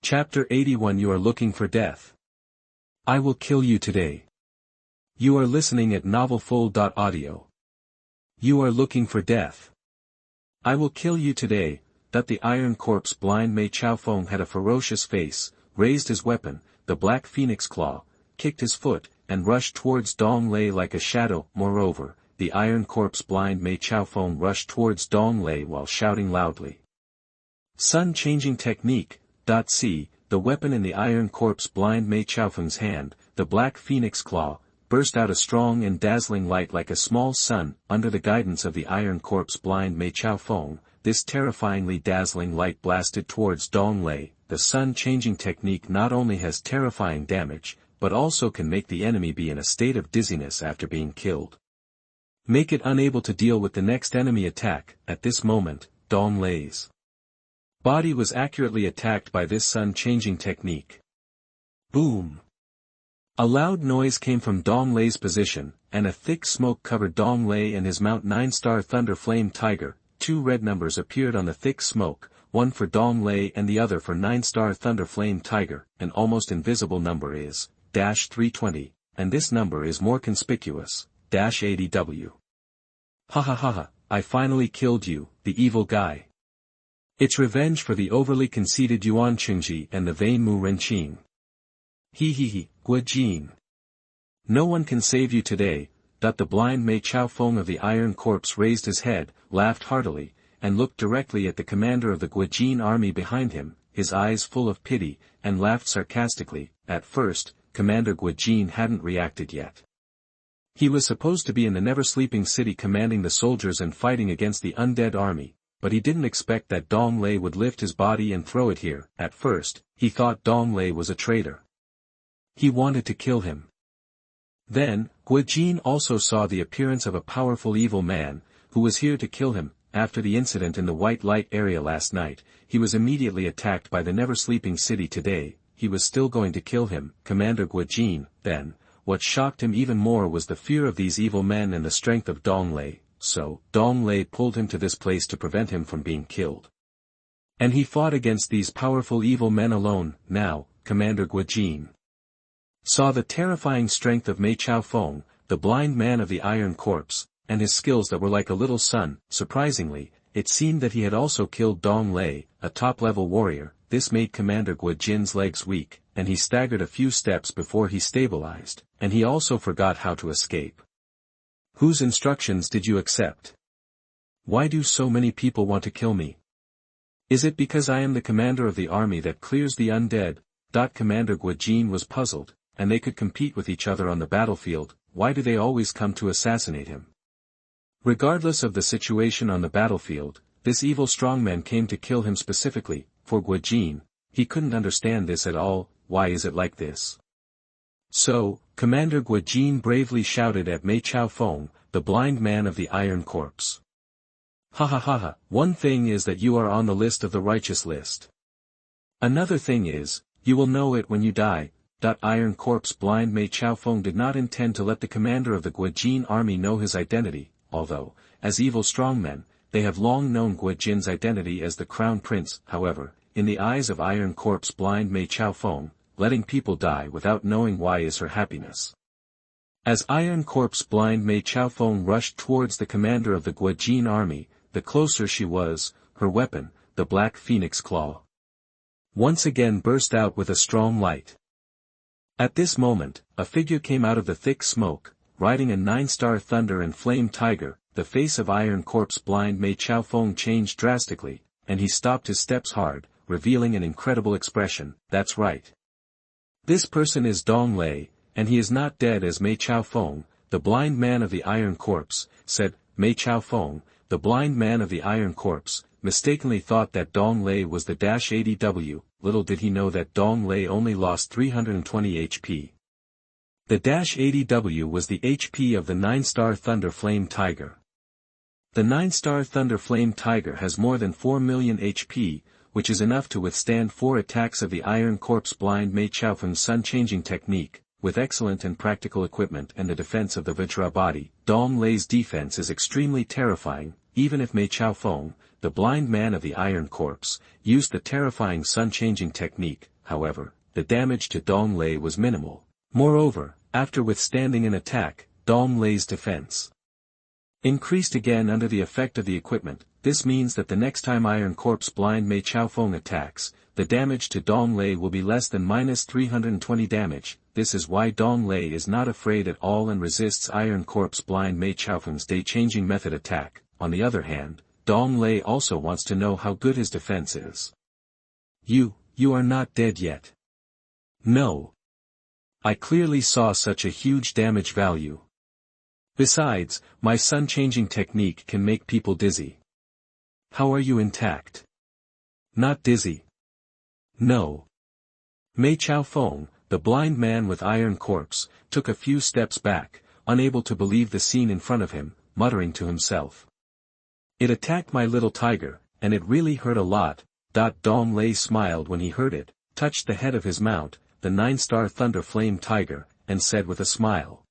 Chapter 81 You are looking for death. I will kill you today. You are listening at novelfull.audio. You are looking for death. I will kill you today. The Iron Corpse blind Mei Chaofeng had a ferocious face, raised his weapon, the black phoenix claw, kicked his foot, and rushed towards Dong Lei like a shadow. Moreover, the Iron Corpse blind Mei Chaofeng rushed towards Dong Lei while shouting loudly. Sun-changing technique. See, the weapon in the Iron Corpse blind Mei Chaofeng's hand, the black phoenix claw, burst out a strong and dazzling light like a small sun. Under the guidance of the Iron Corpse blind Mei Chaofeng, this terrifyingly dazzling light blasted towards Dong Lei. The sun-changing technique not only has terrifying damage, but also can make the enemy be in a state of dizziness after being killed. Make it unable to deal with the next enemy attack. At this moment, Dong Lei's body was accurately attacked by this sun-changing technique. Boom! A loud noise came from Dong Lei's position, and a thick smoke covered Dong Lei and his mount 9-star Thunder Flame Tiger. 2 red numbers appeared on the thick smoke, one for Dong Lei and the other for 9-star Thunder Flame Tiger. An almost invisible number is -320, and this number is more conspicuous, -80W. Ha ha ha ha, I finally killed you, the evil guy. It's revenge for the overly conceited Yuan Chengji and the vain Mu Renqing. He, Guojin. No one can save you today. The blind Mei Chaofeng of the Iron Corpse raised his head, laughed heartily, and looked directly at the commander of the Guojin army behind him, his eyes full of pity, and laughed sarcastically. At first, Commander Guojin hadn't reacted yet. He was supposed to be in the never-sleeping city commanding the soldiers and fighting against the undead army, but he didn't expect that Dong Lei would lift his body and throw it here. At first, he thought Dong Lei was a traitor. He wanted to kill him. Then, Guojin also saw the appearance of a powerful evil man, who was here to kill him. After the incident in the white light area last night, he was immediately attacked by the never-sleeping city today. He was still going to kill him, Commander Guojin. Then, what shocked him even more was the fear of these evil men and the strength of Dong Lei. So, Dong Lei pulled him to this place to prevent him from being killed. And he fought against these powerful evil men alone. Now, Commander Guojin saw the terrifying strength of Mei Chaofeng, the blind man of the Iron Corpse, and his skills that were like a little sun. Surprisingly, it seemed that he had also killed Dong Lei, a top-level warrior. This made Commander Guojin's legs weak, and he staggered a few steps before he stabilized, and he also forgot how to escape. Whose instructions did you accept? Why do so many people want to kill me? Is it because I am the commander of the army that clears the undead? Commander Guojin was puzzled, and they could compete with each other on the battlefield. Why do they always come to assassinate him? Regardless of the situation on the battlefield, this evil strongman came to kill him specifically. For Guojin, he couldn't understand this at all. Why is it like this? So, Commander Guojin bravely shouted at Mei Chaofeng, the blind man of the Iron Corpse. Ha ha ha ha, one thing is that you are on the list of the righteous list. Another thing is, you will know it when you die. Iron Corpse blind Mei Chaofeng did not intend to let the commander of the Guojin army know his identity, although, as evil strongmen, they have long known Guojin's identity as the Crown Prince. However, in the eyes of Iron Corpse blind Mei Chaofeng, letting people die without knowing why is her happiness. As Iron Corpse blind Mei Chaofeng rushed towards the commander of the Guojin army, the closer she was, her weapon, the black phoenix claw, once again burst out with a strong light. At this moment, a figure came out of the thick smoke, riding a 9-star Thunder and Flame Tiger. The face of Iron Corpse blind Mei Chaofeng changed drastically, and he stopped his steps hard, revealing an incredible expression. That's right. This person is Dong Lei, and he is not dead as Mei Chaofeng, the blind man of the Iron Corpse, said. Mei Chaofeng, the blind man of the Iron Corpse, mistakenly thought that Dong Lei was the -80W, little did he know that Dong Lei only lost 320 HP. The -80W was the HP of the 9-star Thunder Flame Tiger. The 9-star Thunder Flame Tiger has more than 4 million HP, which is enough to withstand 4 attacks of the Iron Corpse blind Mei Chaofeng's sun-changing technique. With excellent and practical equipment and the defense of the Vajra body, Dong Lei's defense is extremely terrifying. Even if Mei Chaofeng, the blind man of the Iron Corpse, used the terrifying sun-changing technique, however, the damage to Dong Lei was minimal. Moreover, after withstanding an attack, Dong Lei's defense increased again under the effect of the equipment. This means that the next time Iron Corpse blind Mei Chaofeng attacks, the damage to Dong Lei will be less than -320 damage. This is why Dong Lei is not afraid at all and resists Iron Corpse blind Mei Chaofeng's day-changing method attack. On the other hand, Dong Lei also wants to know how good his defense is. You are not dead yet. No. I clearly saw such a huge damage value. Besides, my sun-changing technique can make people dizzy. How are you intact? Not dizzy. No. Mei Chaofeng, the blind man with Iron Corpse, took a few steps back, unable to believe the scene in front of him, muttering to himself. It attacked my little tiger, and it really hurt a lot. Dong Lei smiled when he heard it, touched the head of his mount, the 9-star Thunder Flame Tiger, and said with a smile.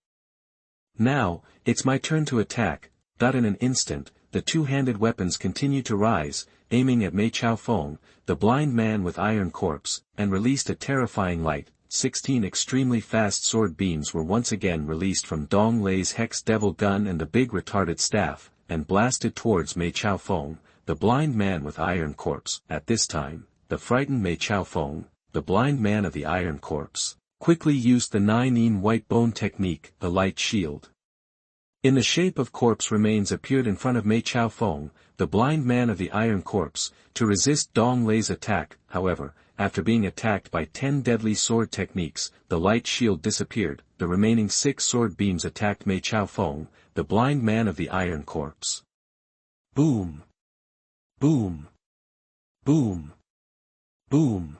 Now, it's my turn to attack. In an instant, the two-handed weapons continued to rise, aiming at Mei Chaofeng, the blind man with Iron Corpse, and released a terrifying light. 16 extremely fast sword beams were once again released from Dong Lei's Hex Devil Gun and the big retarded staff, and blasted towards Mei Chaofeng, the blind man with Iron Corpse. At this time, the frightened Mei Chaofeng, the blind man of the Iron Corpse, quickly used the 9-in white bone technique, the light shield. In the shape of corpse remains appeared in front of Mei Chaofeng, the blind man of the Iron Corpse, to resist Dong Lei's attack. However, after being attacked by 10 deadly sword techniques, the light shield disappeared. The remaining 6 sword beams attacked Mei Chaofeng, the blind man of the Iron Corpse. Boom! Boom! Boom! Boom!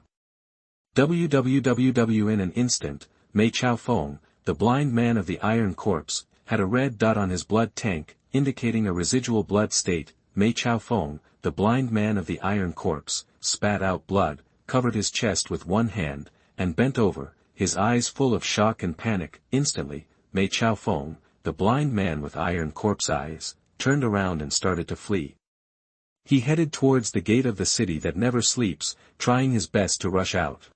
WWWW. In an instant, Mei Chaofeng, the blind man of the Iron Corpse, had a red dot on his blood tank, indicating a residual blood state. Mei Chaofeng, the blind man of the Iron Corpse, spat out blood, covered his chest with one hand, and bent over, his eyes full of shock and panic. Instantly, Mei Chaofeng, the blind man with Iron Corpse eyes, turned around and started to flee. He headed towards the gate of the city that never sleeps, trying his best to rush out.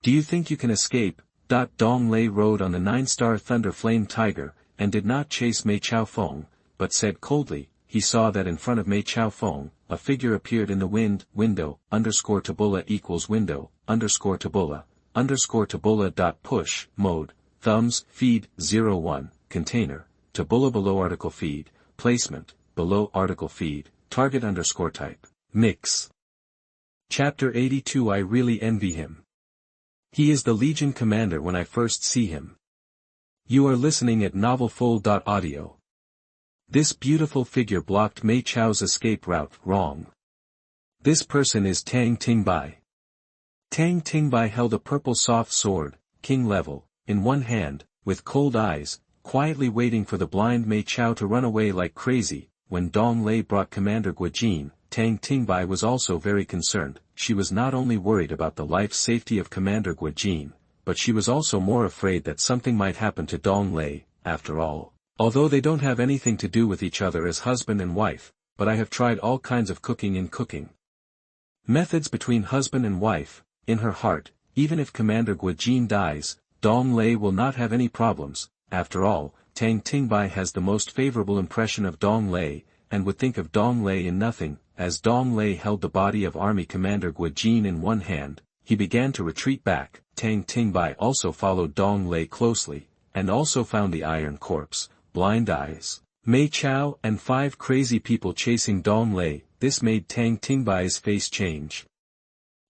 Do you think you can escape? Dong Lei rode on the 9-star Thunder Flame Tiger, and did not chase Mei Chaofeng, but said coldly. He saw that in front of Mei Chaofeng, a figure appeared in the window, _Tabula equals window, _Tabula, _Tabula. Push, mode, thumbs, feed, 01, container, Tabula below article feed, placement, below article feed, target _type, mix. Chapter 82. I really envy him. He is the Legion commander when I first see him. You are listening at novelfull.audio. This beautiful figure blocked Mei Chao's escape route. Wrong. This person is Tang Tingbai. Tang Tingbai held a purple soft sword, king level, in one hand, with cold eyes, quietly waiting for the blind Mei Chao to run away like crazy. When Dong Lei brought Commander Guojin, Tang Tingbai was also very concerned. She was not only worried about the life safety of Commander Guojin, but she was also more afraid that something might happen to Dong Lei. After all, although they don't have anything to do with each other as husband and wife, but I have tried all kinds of cooking methods between husband and wife. In her heart, even if Commander Guojin dies, Dong Lei will not have any problems. After all, Tang Tingbai has the most favorable impression of Dong Lei, and would think of Dong Lei in nothing. As Dong Lei held the body of Army Commander Guojin in one hand, he began to retreat back. Tang Tingbai also followed Dong Lei closely, and also found the Iron Corpse, Blind Eyes, Mei Chao and 5 crazy people chasing Dong Lei. This made Tang Tingbai's face change.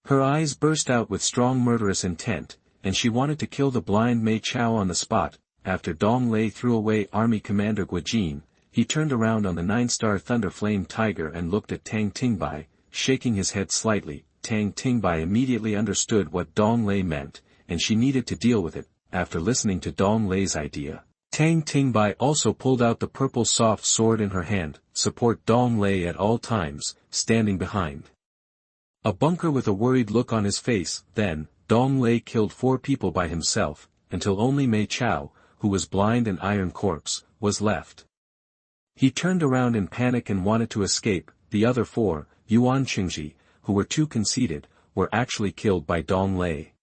Her eyes burst out with strong murderous intent, and she wanted to kill the blind Mei Chao on the spot. After Dong Lei threw away Army Commander Guojin, he turned around on the 9-star Thunder Flame Tiger and looked at Tang Tingbai, shaking his head slightly. Tang Tingbai immediately understood what Dong Lei meant, and she needed to deal with it. After listening to Dong Lei's idea, Tang Tingbai also pulled out the purple soft sword in her hand. Support Dong Lei at all times, standing behind a bunker with a worried look on his face. Then, Dong Lei killed 4 people by himself, until only Mei Chao, who was blind and Iron Corpse, was left. He turned around in panic and wanted to escape. The other 4, Yuan Qingji, who were too conceited, were actually killed by Dong Lei.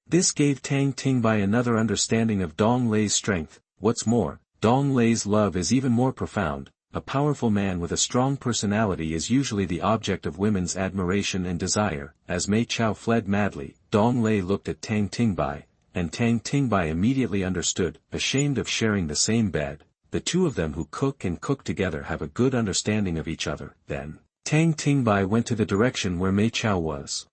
This gave Tang Tingbai another understanding of Dong Lei's strength. What's more, Dong Lei's love is even more profound. A powerful man with a strong personality is usually the object of women's admiration and desire. As Mei Chao fled madly, Dong Lei looked at Tang Tingbai, and Tang Tingbai immediately understood. Ashamed of sharing the same bed, the two of them who cook and cook together have a good understanding of each other. Then, Tang Tingbai went to the direction where Mei Chao was.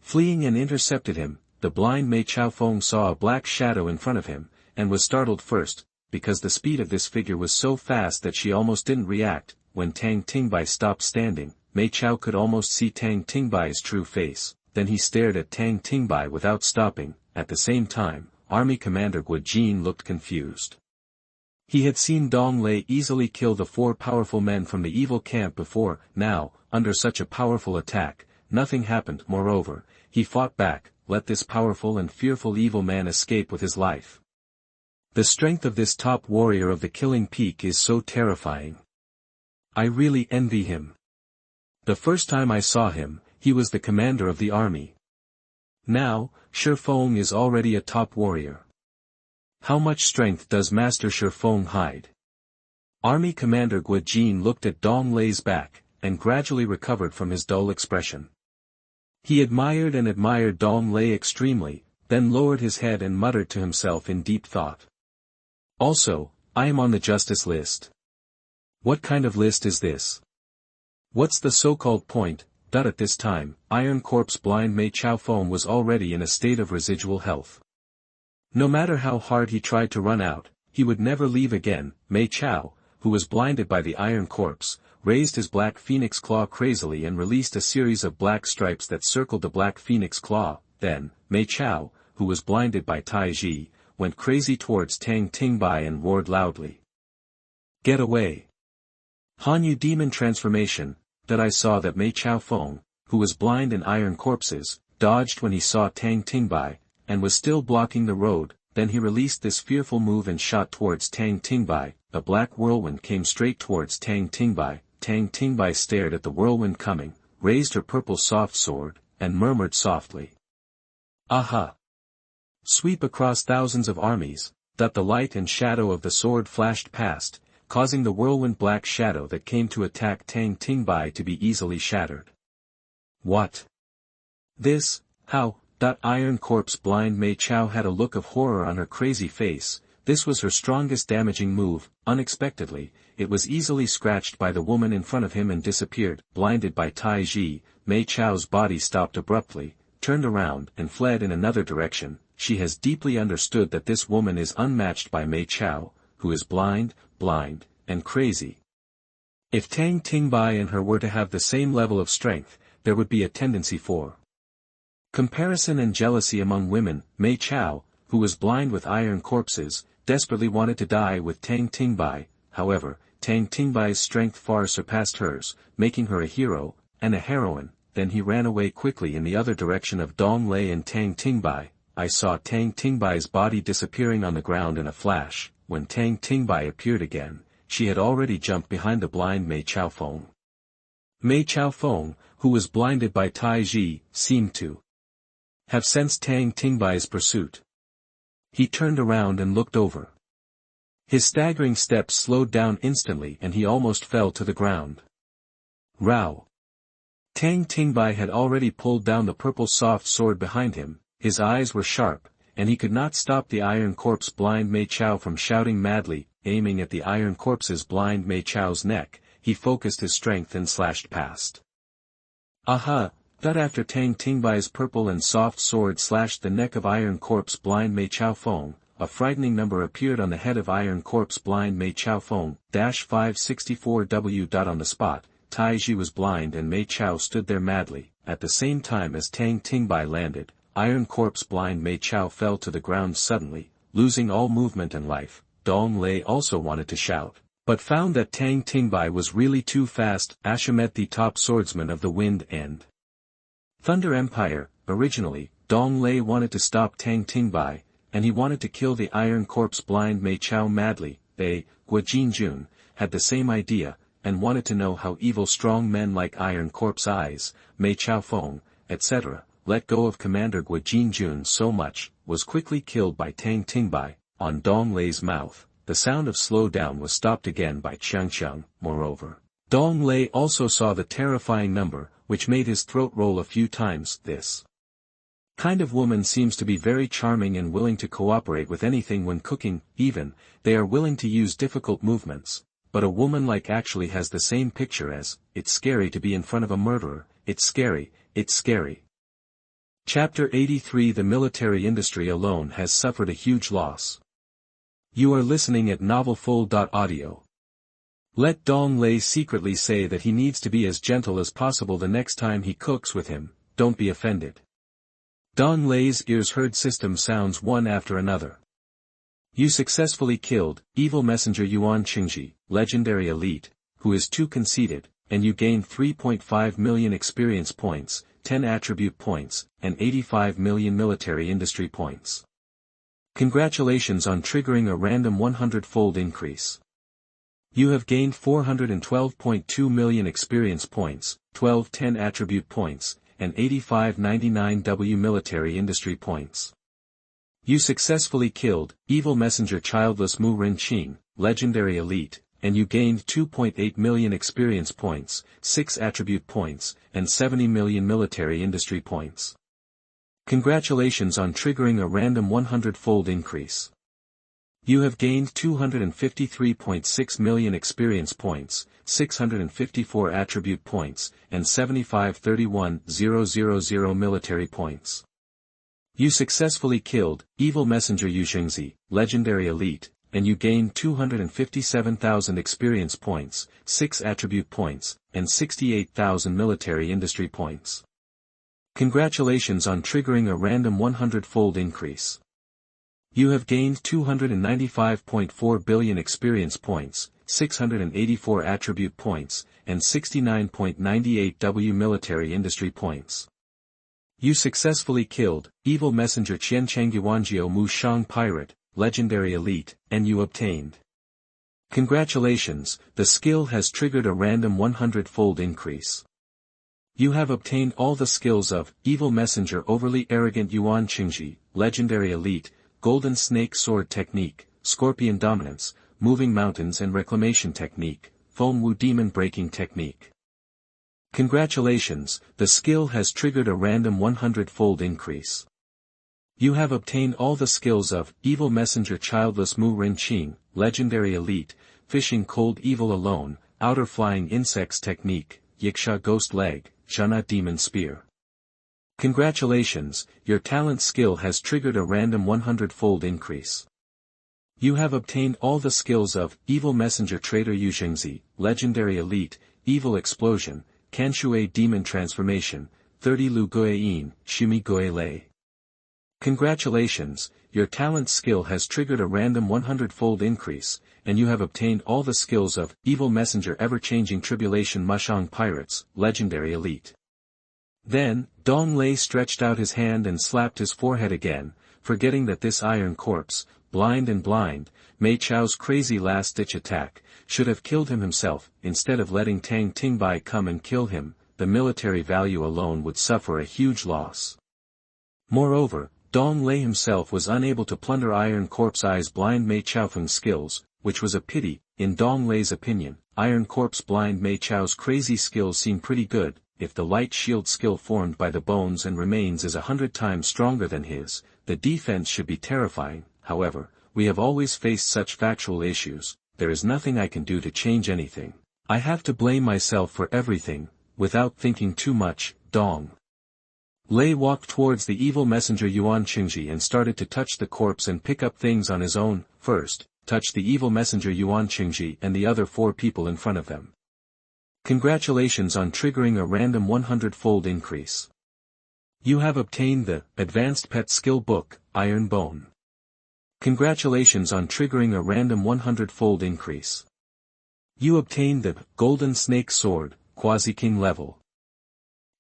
Fleeing and intercepted him, the blind Mei Chao Feng saw a black shadow in front of him, and was startled first, because the speed of this figure was so fast that she almost didn't react. When Tang Tingbai stopped standing, Mei Chao could almost see Tang Tingbai's true face. Then he stared at Tang Tingbai without stopping. At the same time, Army Commander Guo Jin looked confused. He had seen Dong Lei easily kill the 4 powerful men from the evil camp before. Now, under such a powerful attack, nothing happened. Moreover, he fought back, let this powerful and fearful evil man escape with his life. The strength of this top warrior of the Killing Peak is so terrifying. I really envy him. The first time I saw him, he was the commander of the army. Now, Shi Feng is already a top warrior. How much strength does Master Shi Feng hide? Army Commander Guo Jin looked at Dong Lei's back, and gradually recovered from his dull expression. He admired and admired Dong Lei extremely, then lowered his head and muttered to himself in deep thought. Also, I am on the justice list. What kind of list is this? What's the so-called point? At this time, Iron Corpse blind Mei Chao Feng was already in a state of residual health. No matter how hard he tried to run out, he would never leave again. Mei Chao, who was blinded by the Iron Corpse, raised his black phoenix claw crazily and released a series of black stripes that circled the black phoenix claw. Then, Mei Chao, who was blinded by Tai Ji, went crazy towards Tang Tingbai and roared loudly. Get away! Hanyu Demon Transformation. That I saw that Mei Chao Feng, who was blind in Iron Corpses, dodged when he saw Tang Tingbai, and was still blocking the road. Then he released this fearful move and shot towards Tang Tingbai. A black whirlwind came straight towards Tang Tingbai. Tang Tingbai stared at the whirlwind coming, raised her purple soft sword, and murmured softly. Aha! Sweep across thousands of armies. That the light and shadow of the sword flashed past, causing the whirlwind black shadow that came to attack Tang Tingbai to be easily shattered. What? This, how? Iron Corpse blind Mei Chao had a look of horror on her crazy face. This was her strongest damaging move. Unexpectedly, it was easily scratched by the woman in front of him and disappeared. Blinded by Tai Ji, Mei Chao's body stopped abruptly, turned around and fled in another direction. She has deeply understood that this woman is unmatched by Mei Chao, who is blind, and crazy. If Tang Tingbai and her were to have the same level of strength, there would be a tendency for comparison and jealousy among women. Mei Chao, who was blind with Iron Corpses, desperately wanted to die with Tang Tingbai. However, Tang Tingbai's strength far surpassed hers, making her a hero, and a heroine. Then he ran away quickly in the other direction of Dong Lei and Tang Tingbai. I saw Tang Tingbai's body disappearing on the ground in a flash. When Tang Tingbai appeared again, she had already jumped behind the blind Mei Chao Feng. Mei Chao Feng, who was blinded by Tai Ji, seemed to have sensed Tang Tingbai's pursuit. He turned around and looked over. His staggering steps slowed down instantly and he almost fell to the ground. Rao! Tang Tingbai had already pulled down the purple soft sword behind him. His eyes were sharp, and he could not stop the Iron Corpse blind Mei Chao from shouting madly. Aiming at the Iron Corpse's blind Mei Chao's neck, he focused his strength and slashed past. Aha! After Tang Tingbai's purple and soft sword slashed the neck of Iron Corpse blind Mei Chao Feng, a frightening number appeared on the head of Iron Corpse blind Mei Chao Feng, -564W. On the spot, Tai Ji was blind and Mei Chao stood there madly. At the same time as Tang Tingbai landed, Iron Corpse blind Mei Chao fell to the ground suddenly, losing all movement and life. Dong Lei also wanted to shout, but found that Tang Tingbai was really too fast. Ashamet, the top swordsman of the Wind and Thunder Empire. Originally, Dong Lei wanted to stop Tang Tingbai, and he wanted to kill the Iron Corpse blind Mei Chao madly. Guo Jinjun had the same idea, and wanted to know how evil strong men like Iron Corpse eyes, Mei Chao Feng, etc., let go of Commander Gua Jinjun so much, was quickly killed by Tang Tingbai. On Dong Lei's mouth, the sound of slowdown was stopped again by Qiang. Moreover, Dong Lei also saw the terrifying number, which made his throat roll a few times. This kind of woman seems to be very charming and willing to cooperate with anything when cooking, even, they are willing to use difficult movements, but a woman like actually has the same picture as, it's scary to be in front of a murderer, it's scary, it's scary. Chapter 83. The military industry alone has suffered a huge loss. You are listening at novelfull.audio. Let Dong Lei secretly say that he needs to be as gentle as possible the next time he cooks with him, don't be offended. Dong Lei's ears heard system sounds one after another. You successfully killed, evil messenger Yuan Qingji, legendary elite, who is too conceited, and you gained 3.5 million experience points, 10 attribute points, and 85 million military industry points. Congratulations on triggering a random 100-fold increase. You have gained 412.2 million experience points, 10 attribute points, and 8599 W military industry points. You successfully killed, evil messenger childless Mu Rinqing, legendary elite, and you gained 2.8 million experience points, 6 attribute points, and 70 million military industry points. Congratulations on triggering a random 100-fold increase. You have gained 253.6 million experience points, 654 attribute points, and 75,31,000 military points. You successfully killed, evil messenger Yu Xingzi, legendary elite, and you gained 257,000 experience points, 6 attribute points, and 68,000 military industry points. Congratulations on triggering a random 100-fold increase. You have gained 295.4 billion experience points, 684 attribute points, and 69.98 W military industry points. You successfully killed, evil messenger Qiancheng Yuanjiao Mu Shang Pirate, legendary elite, and you obtained. Congratulations, the skill has triggered a random 100-fold increase. You have obtained all the skills of, evil messenger overly arrogant Yuan Qingji, legendary elite, golden snake sword technique, scorpion dominance, moving mountains and reclamation technique, Feng Wu demon breaking technique. Congratulations, the skill has triggered a random 100-fold increase. You have obtained all the skills of, evil messenger childless Mu Rinqing, legendary elite, fishing cold evil alone, outer flying insects technique, Yiksha ghost leg, Jana demon spear. Congratulations, your talent skill has triggered a random 100-fold increase. You have obtained all the skills of, evil messenger traitor Yu Xingzi, legendary elite, evil explosion, Kanshui demon transformation, 30 Lu Guiyin, Shimi Gui Lei. Congratulations, your talent skill has triggered a random 100-fold increase, and you have obtained all the skills of, evil messenger ever-changing tribulation Mushang pirates, legendary elite. Then, Dong Lei stretched out his hand and slapped his forehead again, forgetting that this iron corpse, blind, Mei Chao's crazy last-ditch attack, should have killed him himself, instead of letting Tang Tingbai come and kill him. The military value alone would suffer a huge loss. Moreover, Dong Lei himself was unable to plunder Iron Corpse Eye's blind Mei Chaofeng's skills, which was a pity. In Dong Lei's opinion, Iron Corpse blind Mei Chao's crazy skills seem pretty good. If the light shield skill formed by the bones and remains is 100 times stronger than his, the defense should be terrifying. However, we have always faced such factual issues, there is nothing I can do to change anything. I have to blame myself for everything. Without thinking too much, Dong Lei walked towards the evil messenger Yuan Qingji and started to touch the corpse and pick up things on his own. First, touch the evil messenger Yuan Qingji and the other 4 people in front of them. Congratulations on triggering a random 100-fold increase. You have obtained the Advanced Pet Skill Book, Iron Bone. Congratulations on triggering a random 100-fold increase. You obtained the Golden Snake Sword, Quasi-King level.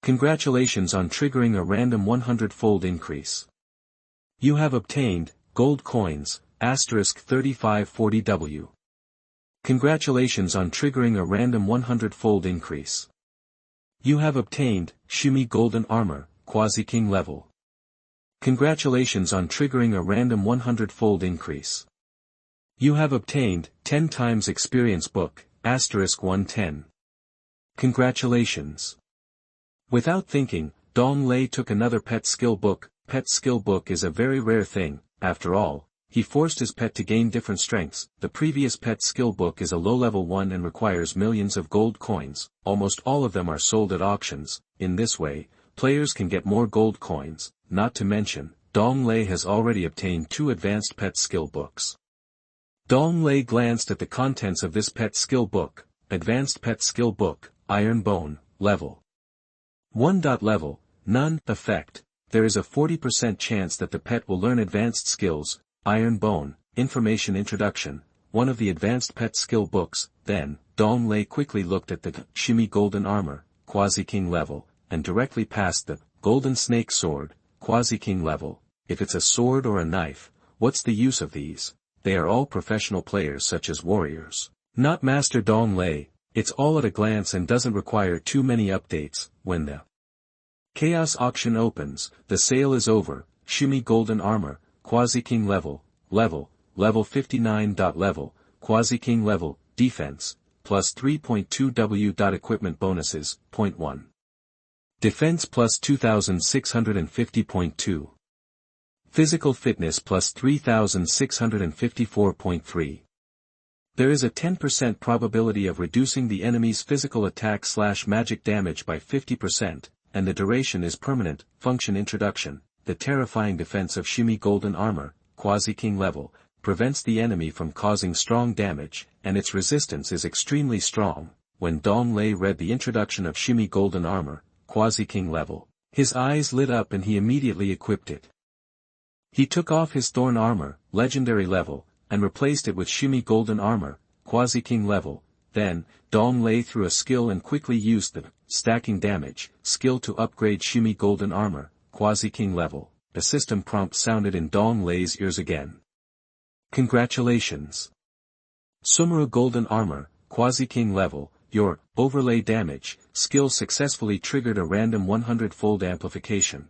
Congratulations on triggering a random 100-fold increase. You have obtained Gold Coins, *3540W. Congratulations on triggering a random 100-fold increase. You have obtained Shumi Golden Armor, Quasi-King level. Congratulations on triggering a random 100-fold increase. You have obtained 10 times experience book, *110. Congratulations. Without thinking, Dong Lei took another pet skill book. Pet skill book is a very rare thing, after all. He forced his pet to gain different strengths. The previous pet skill book is a low-level one and requires millions of gold coins. Almost all of them are sold at auctions. In this way, players can get more gold coins. Not to mention, Dong Lei has already obtained 2 advanced pet skill books. Dong Lei glanced at the contents of this pet skill book. Advanced pet skill book, Iron Bone, level 1. Level, none. Effect, there is a 40% chance that the pet will learn advanced skills. Iron Bone, information introduction, one of the advanced pet skill books. Then, Dong Lei quickly looked at the shimmy golden armor, Quasi-King level, and directly past the golden snake sword, Quasi-King level. If it's a sword or a knife, what's the use of these? They are all professional players such as warriors. Not Master Dong Lei. It's all at a glance and doesn't require too many updates. When the Chaos auction opens, the sale is over. Shimmy golden armor, Quasi-King level 59. Level, Quasi-King level, defense, plus 3.2 W. Equipment bonuses, 0.1. Defense plus 2650.2. Physical fitness plus 3654.3. There is a 10% probability of reducing the enemy's physical attack/magic damage by 50%, and the duration is permanent. Function introduction. The terrifying defense of shimmy golden armor, Quasi-King level, prevents the enemy from causing strong damage, and its resistance is extremely strong. When Dong Lei read the introduction of shimmy golden armor, Quasi-King level, his eyes lit up and he immediately equipped it. He took off his thorn armor, legendary level, and replaced it with shimmy golden armor, Quasi-King level. Then, Dong Lei threw a skill and quickly used the stacking damage skill to upgrade shimmy golden armor, Quasi-King level. A system prompt sounded in Dong Lei's ears again. Congratulations. Sumeru golden armor, Quasi-King level, your overlay damage skill successfully triggered a random 100-fold amplification.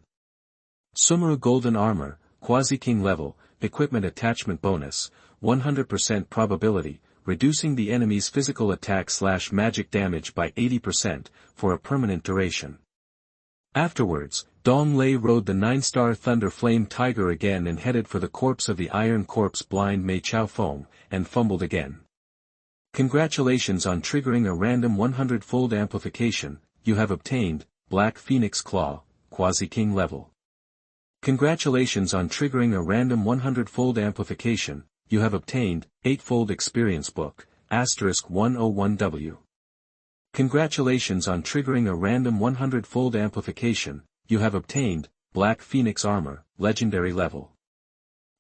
Sumeru golden armor, Quasi-King level, equipment attachment bonus, 100% probability, reducing the enemy's physical attack/magic damage by 80%, for a permanent duration. Afterwards, Dong Lei rode the 9-star Thunder Flame Tiger again and headed for the corpse of the Iron Corpse blind Mei Chao Feng, and fumbled again. Congratulations on triggering a random 100-fold amplification. You have obtained Black Phoenix Claw, Quasi-King level. Congratulations on triggering a random 100-fold amplification. You have obtained 8-fold experience book, *101W. Congratulations on triggering a random 100-fold amplification. You have obtained Black Phoenix armor, legendary level.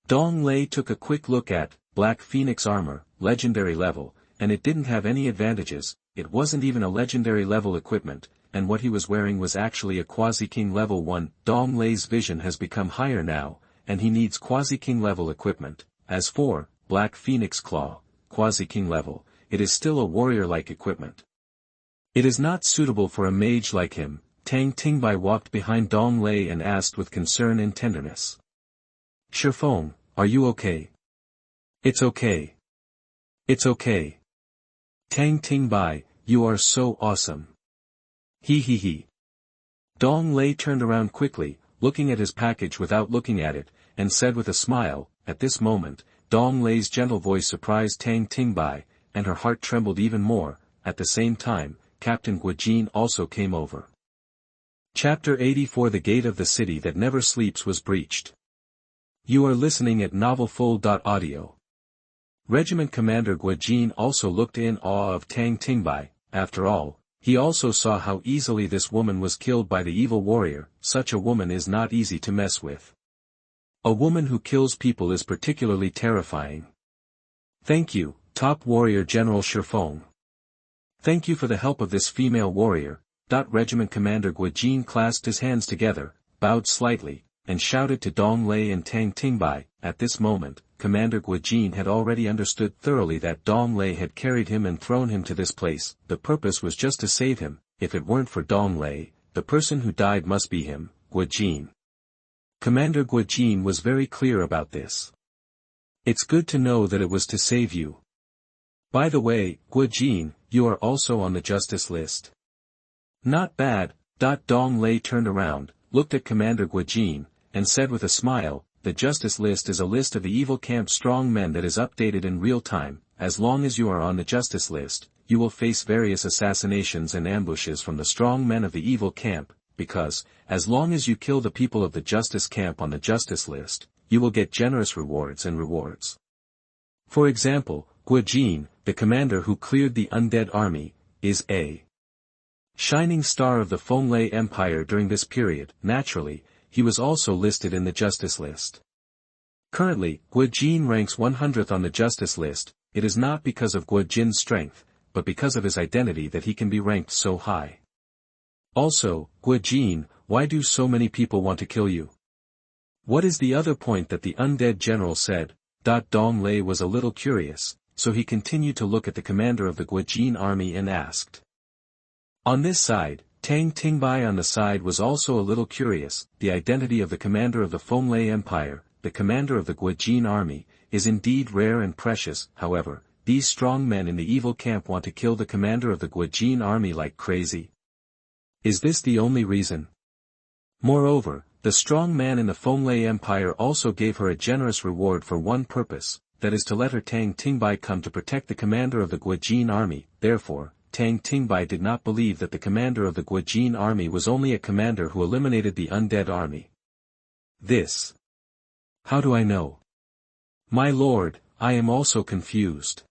Dong Lei took a quick look at Black Phoenix armor, legendary level, and it didn't have any advantages. It wasn't even a legendary level equipment, and what he was wearing was actually a Quasi-King level 1. Dong Lei's vision has become higher now, and he needs Quasi-King level equipment. As for Black Phoenix Claw, Quasi-King level, it is still a warrior-like equipment. It is not suitable for a mage like him. Tang Tingbai walked behind Dong Lei and asked with concern and tenderness. Shifeng, are you okay? It's okay. It's okay. Tang Tingbai, you are so awesome. He. Dong Lei turned around quickly, looking at his package without looking at it, and said with a smile. At this moment, Dong Lei's gentle voice surprised Tang Tingbai, and her heart trembled even more. At the same time, Captain Guojin also came over. Chapter 84. The gate of the city that never sleeps was breached. You are listening at novelfull.audio. Regiment Commander Guojin also looked in awe of Tang Tingbai. After all, he also saw how easily this woman was killed by the evil warrior. Such a woman is not easy to mess with. A woman who kills people is particularly terrifying. Thank you, top warrior General Shifeng. Thank you for the help of this female warrior. Regiment Commander Guojin clasped his hands together, bowed slightly, and shouted to Dong Lei and Tang Tingbai. At this moment, Commander Guojin had already understood thoroughly that Dong Lei had carried him and thrown him to this place. The purpose was just to save him. If it weren't for Dong Lei, the person who died must be him. Guojin. Commander Guojin was very clear about this. It's good to know that it was to save you. By the way, Guojin, you are also on the justice list. Not bad. Dong Lei turned around, looked at Commander Guojin, and said with a smile, the justice list is a list of the evil camp strong men that is updated in real time. As long as you are on the justice list, you will face various assassinations and ambushes from the strong men of the evil camp, because, as long as you kill the people of the justice camp on the justice list, you will get generous rewards. For example, Guojin, the commander who cleared the undead army, is a shining star of the Dong Lei Empire during this period. Naturally, he was also listed in the justice list. Currently, Guojin ranks 100th on the justice list. It is not because of Guojin's strength, but because of his identity that he can be ranked so high. Also, Guojin, why do so many people want to kill you? What is the other point that the undead general said? Dong Lei was a little curious, so he continued to look at the commander of the Guojin army and asked. On this side, Tang Tingbai on the side was also a little curious. The identity of the commander of the Dong Lei Empire, the commander of the Guojin army, is indeed rare and precious. However, these strong men in the evil camp want to kill the commander of the Guojin army like crazy. Is this the only reason? Moreover, the strong man in the Dong Lei Empire also gave her a generous reward for one purpose, that is to let her Tang Tingbai come to protect the commander of the Guojin army. Therefore, Tang Tingbai did not believe that the commander of the Guojin army was only a commander who eliminated the undead army. This. How do I know? My lord, I am also confused.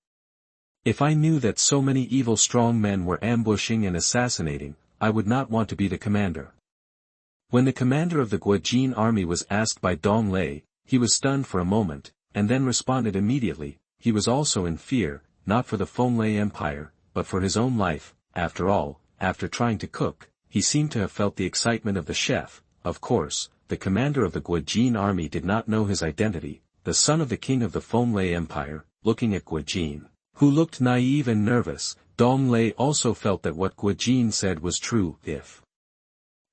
If I knew that so many evil strong men were ambushing and assassinating, I would not want to be the commander. When the commander of the Guojin army was asked by Dong Lei, he was stunned for a moment, and then responded immediately. He was also in fear, not for the Dong Lei Empire, but for his own life. After all, after trying to cook, he seemed to have felt the excitement of the chef. Of course, the commander of the Guojin army did not know his identity, the son of the king of the Dong Lei Empire. Looking at Guojin, who looked naive and nervous, Dong Lei also felt that what Guojin said was true. If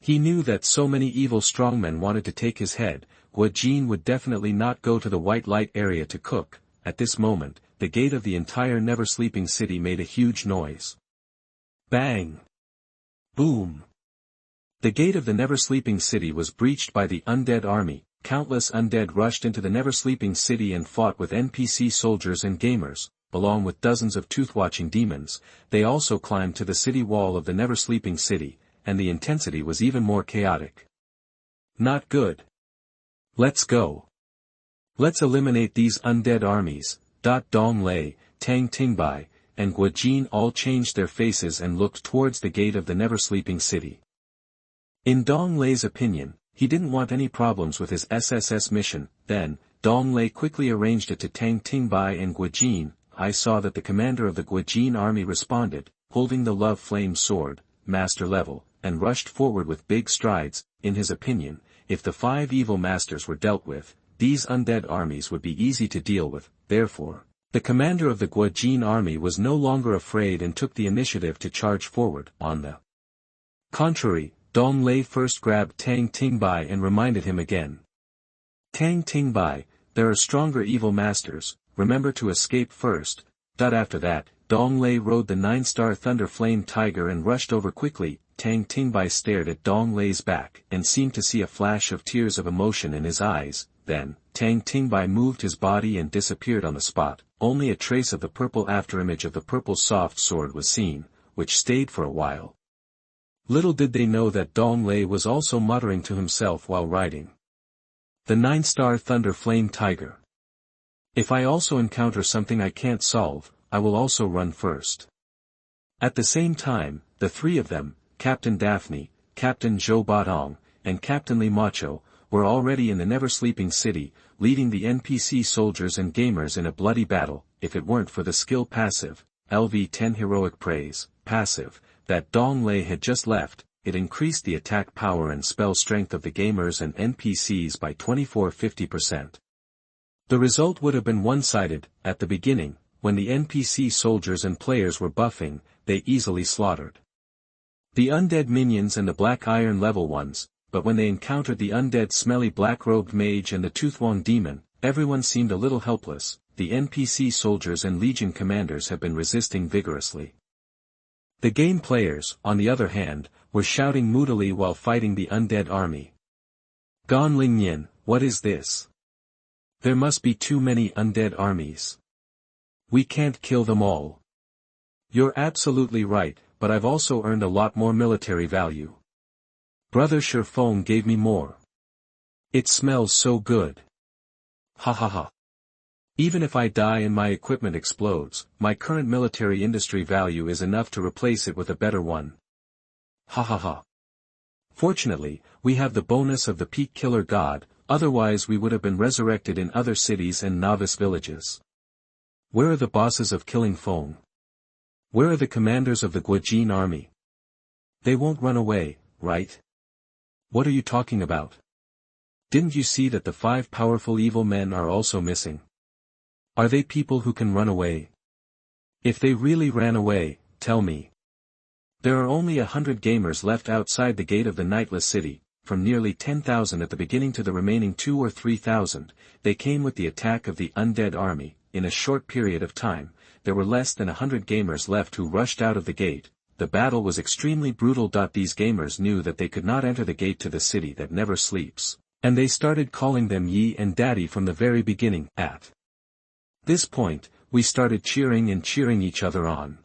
he knew that so many evil strongmen wanted to take his head, Guojin would definitely not go to the white light area to cook. At this moment, the gate of the entire never-sleeping city made a huge noise. Bang! Boom! The gate of the never-sleeping city was breached by the undead army. Countless undead rushed into the never-sleeping city and fought with NPC soldiers and gamers, along with dozens of tooth-watching demons. They also climbed to the city wall of the never-sleeping city, and the intensity was even more chaotic. Not good. Let's go. Let's eliminate these undead armies. Dong Lei, Tang Tingbai, and Guojin all changed their faces and looked towards the gate of the never-sleeping city. In Dong Lei's opinion, he didn't want any problems with his SSS mission. Then, Dong Lei quickly arranged it to Tang Tingbai and Guojin. I saw that the commander of the Guojin army responded, holding the love flame sword, master level, and rushed forward with big strides. In his opinion, if the 5 evil masters were dealt with, these undead armies would be easy to deal with. Therefore, the commander of the Guojin army was no longer afraid and took the initiative to charge forward. On the contrary, Dong Lei first grabbed Tang Tingbai and reminded him again. Tang Tingbai, there are stronger evil masters, remember to escape first. After that, Dong Lei rode the 9-star Thunder Flame Tiger and rushed over quickly. Tang Tingbai stared at Dong Lei's back and seemed to see a flash of tears of emotion in his eyes. Then, Tang Tingbai moved his body and disappeared on the spot. Only a trace of the purple afterimage of the purple soft sword was seen, which stayed for a while. Little did they know that Dong Lei was also muttering to himself while riding the 9-star Thunder Flame Tiger. If I also encounter something I can't solve, I will also run first. At the same time, the 3 of them, Captain Daphne, Captain Zhou Batong, and Captain Li Macho, were already in the never-sleeping city, leading the NPC soldiers and gamers in a bloody battle. If it weren't for the skill passive, LV10 Heroic Praise, passive, that Dong Lei had just left, it increased the attack power and spell strength of the gamers and NPCs by 24–50%. The result would have been one-sided. At the beginning, when the NPC soldiers and players were buffing, they easily slaughtered the undead minions and the black iron level ones. but when they encountered the undead smelly black-robed mage and the Toothwong demon, everyone seemed a little helpless. The NPC soldiers and legion commanders have been resisting vigorously. The game players, on the other hand, were shouting moodily while fighting the undead army. Gan Lingyan, what is this? There must be too many undead armies. We can't kill them all. You're absolutely right, but I've also earned a lot more military value. Brother Shurfeng gave me more. It smells so good. Ha ha ha. Even if I die and my equipment explodes, my current military industry value is enough to replace it with a better one. Ha ha ha. Fortunately, we have the bonus of the peak killer god, otherwise we would have been resurrected in other cities and novice villages. Where are the bosses of Killing Feng? Where are the commanders of the Guojin army? They won't run away, right? What are you talking about? Didn't you see that the 5 powerful evil men are also missing? Are they people who can run away? If they really ran away, tell me. There are only 100 gamers left outside the gate of the Nightless City, from nearly 10,000 at the beginning to the remaining 2,000 or 3,000, they came with the attack of the undead army. In a short period of time, there were less than 100 gamers left who rushed out of the gate. The battle was extremely brutal. These gamers knew that they could not enter the gate to the city that never sleeps, and they started calling them Yi and Daddy from the very beginning. At this point, we started cheering and cheering each other on.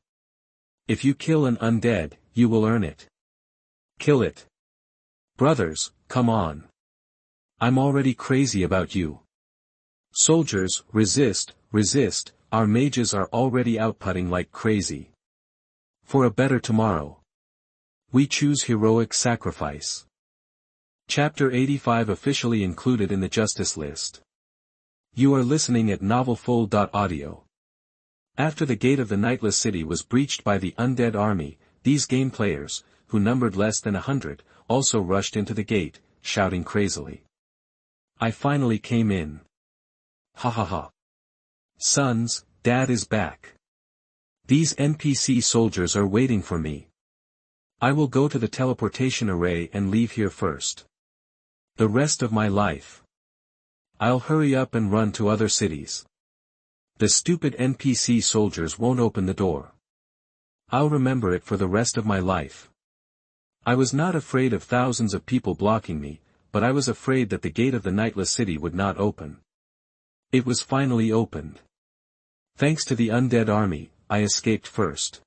If you kill an undead, you will earn it. Kill it. Brothers, come on. I'm already crazy about you. Soldiers, resist, resist, our mages are already outputting like crazy. For a better tomorrow. We choose heroic sacrifice. Chapter 85 officially included in the Justice List. You are listening at novelfull.audio. After the gate of the Nightless City was breached by the undead army, these game players, who numbered less than 100, also rushed into the gate, shouting crazily. I finally came in. Ha ha ha. Sons, Dad is back. These NPC soldiers are waiting for me. I will go to the teleportation array and leave here first. The rest of my life. I'll hurry up and run to other cities. The stupid NPC soldiers won't open the door. I'll remember it for the rest of my life. I was not afraid of thousands of people blocking me, but I was afraid that the gate of the Nightless City would not open. It was finally opened. Thanks to the undead army, I escaped first.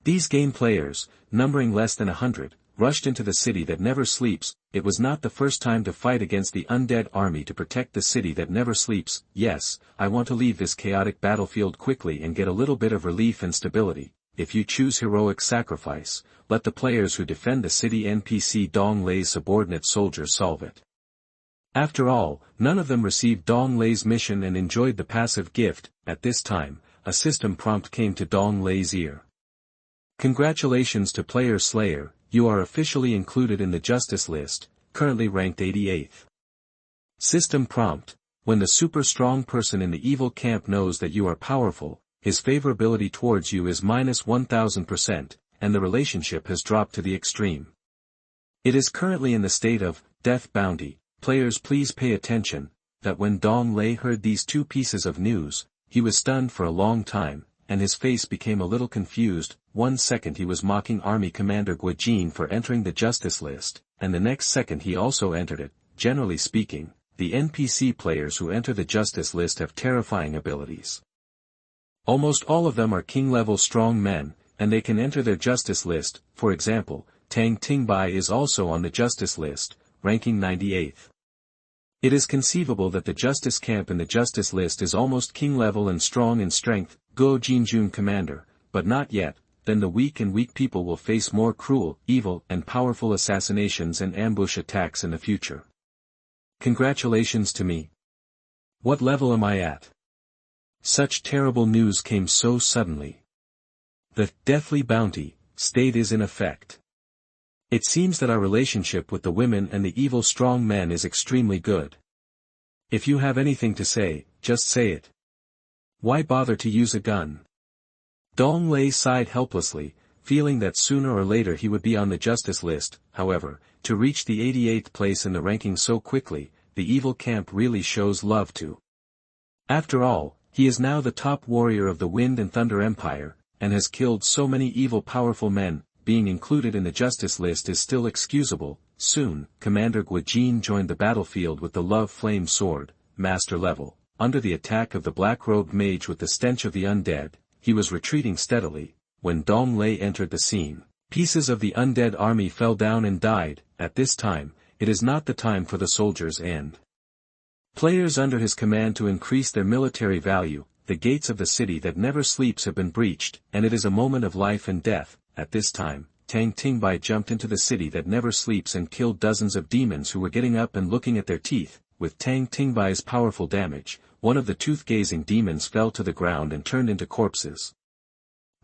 These game players, numbering less than 100, rushed into the city that never sleeps. It was not the first time to fight against the undead army to protect the city that never sleeps. Yes, I want to leave this chaotic battlefield quickly and get a little bit of relief and stability. If you choose heroic sacrifice, let the players who defend the city NPC Dong Lei's subordinate soldiers solve it. After all, none of them received Dong Lei's mission and enjoyed the passive gift. At this time, a system prompt came to Dong Lei's ear. Congratulations to Player Slayer, you are officially included in the Justice List, currently ranked 88th. System prompt, when the super strong person in the evil camp knows that you are powerful, his favorability towards you is minus 1000%, and the relationship has dropped to the extreme. It is currently in the state of death bounty. Players please pay attention, that when Dong Lei heard these two pieces of news, he was stunned for a long time, and his face became a little confused. 1 second he was mocking Army Commander Guojin for entering the Justice List, and the next second he also entered it. Generally speaking, the NPC players who enter the Justice List have terrifying abilities. Almost all of them are king-level strong men, and they can enter their Justice List. For example, Tang Tingbai is also on the Justice List, ranking 98th. It is conceivable that the Justice Camp in the Justice List is almost king-level and strong in strength, Go Jinjun Commander, but not yet. Then the weak people will face more cruel, evil, and powerful assassinations and ambush attacks in the future. Congratulations to me. What level am I at? Such terrible news came so suddenly. The deathly bounty state is in effect. It seems that our relationship with the women and the evil strong men is extremely good. If you have anything to say, just say it. Why bother to use a gun? Dong Lei sighed helplessly, feeling that sooner or later he would be on the justice list. However, to reach the 88th place in the ranking so quickly, the evil camp really shows love too. After all, he is now the top warrior of the Wind and Thunder Empire, and has killed so many evil powerful men. Being included in the justice list is still excusable. Soon, Commander Guijin joined the battlefield with the Love Flame Sword, Master Level. Under the attack of the black-robed mage with the stench of the undead, he was retreating steadily. When Dong Lei entered the scene, pieces of the undead army fell down and died. At this time, it is not the time for the soldiers and players under his command to increase their military value. The gates of the city that never sleeps have been breached, and it is a moment of life and death. At this time, Tang Tingbai jumped into the city that never sleeps and killed dozens of demons who were getting up and looking at their teeth. With Tang Tingbai's powerful damage, one of the tooth-gazing demons fell to the ground and turned into corpses.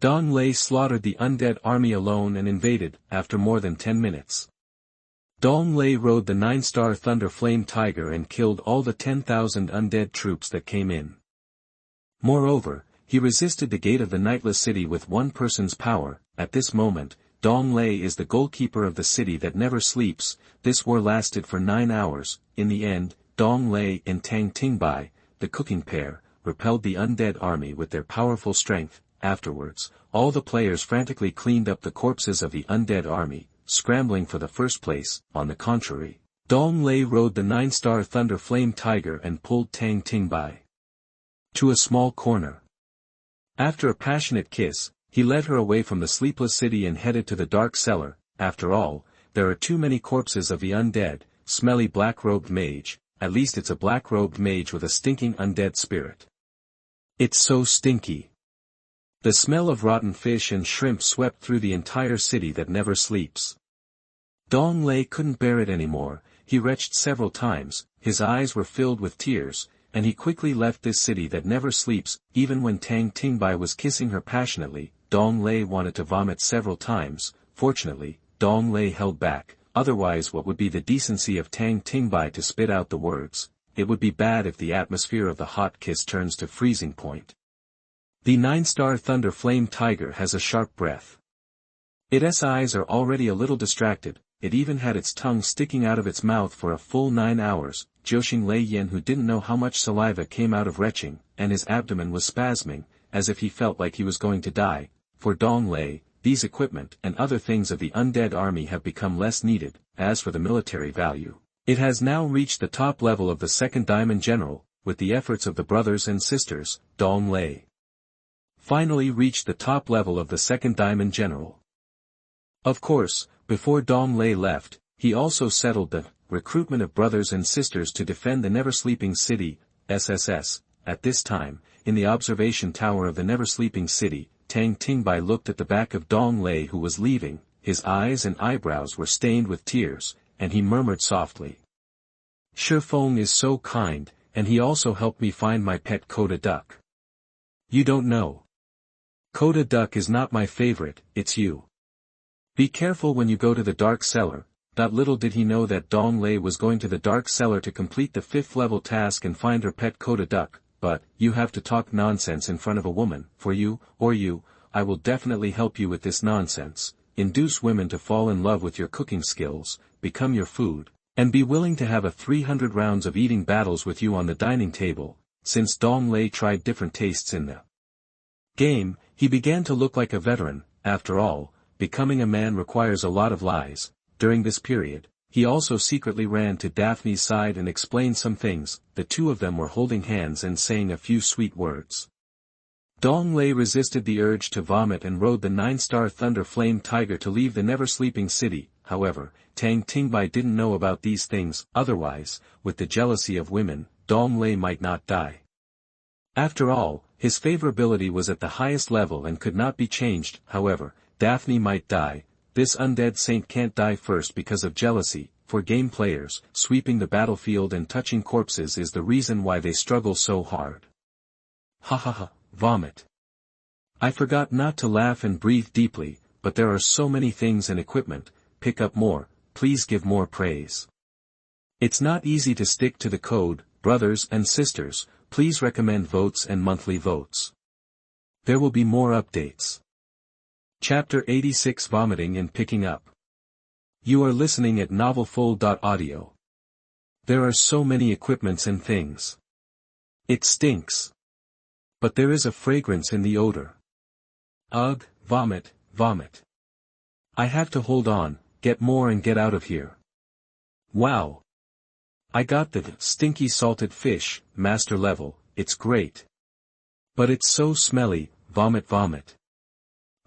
Dong Lei slaughtered the undead army alone and invaded. After more than 10 minutes. Dong Lei rode the 9-star Thunder Flame Tiger and killed all the 10,000 undead troops that came in. Moreover, he resisted the gate of the Nightless City with one person's power. At this moment, Dong Lei is the goalkeeper of the city that never sleeps. This war lasted for 9 hours. In the end, Dong Lei and Tang Tingbai, the cooking pair, repelled the undead army with their powerful strength. Afterwards, all the players frantically cleaned up the corpses of the undead army, scrambling for the first place. On the contrary, Dong Lei rode the 9-star Thunder Flame Tiger and pulled Tang Tingbai to a small corner. After a passionate kiss, he led her away from the sleepless city and headed to the dark cellar. After all, there are too many corpses of the undead, smelly black-robed mage. At least it's a black-robed mage with a stinking undead spirit. It's so stinky. The smell of rotten fish and shrimp swept through the entire city that never sleeps. Dong Lei couldn't bear it anymore. He retched several times, his eyes were filled with tears, and he quickly left this city that never sleeps. Even when Tang Tingbai was kissing her passionately, Dong Lei wanted to vomit several times. Fortunately, Dong Lei held back, otherwise what would be the decency of Tang Tingbai to spit out the words? It would be bad if the atmosphere of the hot kiss turns to freezing point. The 9-star Thunder Flame Tiger has a sharp breath. Its eyes are already a little distracted. It even had its tongue sticking out of its mouth for a full 9 hours. Joshing Lei Yen, who didn't know how much saliva came out of retching, and his abdomen was spasming, as if he felt like he was going to die. For Dong Lei, these equipment and other things of the undead army have become less needed. As for the military value, it has now reached the top level of the 2nd Diamond General. With the efforts of the brothers and sisters, Dong Lei finally reached the top level of the 2nd Diamond General. Of course, before Dong Lei left, he also settled the recruitment of brothers and sisters to defend the never-sleeping city, SSS. At this time, in the observation tower of the never-sleeping city, Tang Tingbai looked at the back of Dong Lei, who was leaving. His eyes and eyebrows were stained with tears, and he murmured softly, "Shi Feng is so kind, and he also helped me find my pet Coda duck. You don't know. Coda duck is not my favorite, it's you. Be careful when you go to the dark cellar." Little did he know that Dong Lei was going to the dark cellar to complete the 5th level task and find her pet Coda duck. But, you have to talk nonsense in front of a woman. For you, I will definitely help you with this nonsense. Induce women to fall in love with your cooking skills, become your food, and be willing to have 300 rounds of eating battles with you on the dining table. Since Dong Lei tried different tastes in the game, he began to look like a veteran. After all, becoming a man requires a lot of lies. During this period, he also secretly ran to Daphne's side and explained some things. The two of them were holding hands and saying a few sweet words. Dong Lei resisted the urge to vomit and rode the 9-star Thunder Flame Tiger to leave the never-sleeping city. However, Tang Tingbai didn't know about these things. Otherwise, with the jealousy of women, Dong Lei might not die. After all, his favorability was at the highest level and could not be changed. However, Daphne might die. This undead saint can't die first because of jealousy. For game players, sweeping the battlefield and touching corpses is the reason why they struggle so hard. Ha ha ha, vomit. I forgot not to laugh and breathe deeply, but there are so many things and equipment. Pick up more, please give more praise. It's not easy to stick to the code. Brothers and sisters, please recommend votes and monthly votes. There will be more updates. Chapter 86 Vomiting and Picking Up. You are listening at novelfull.audio. There are so many equipments and things. It stinks. But there is a fragrance in the odor. Ugh, vomit, vomit. I have to hold on, get more and get out of here. Wow. I got the stinky salted fish, master level, it's great. But it's so smelly, vomit vomit.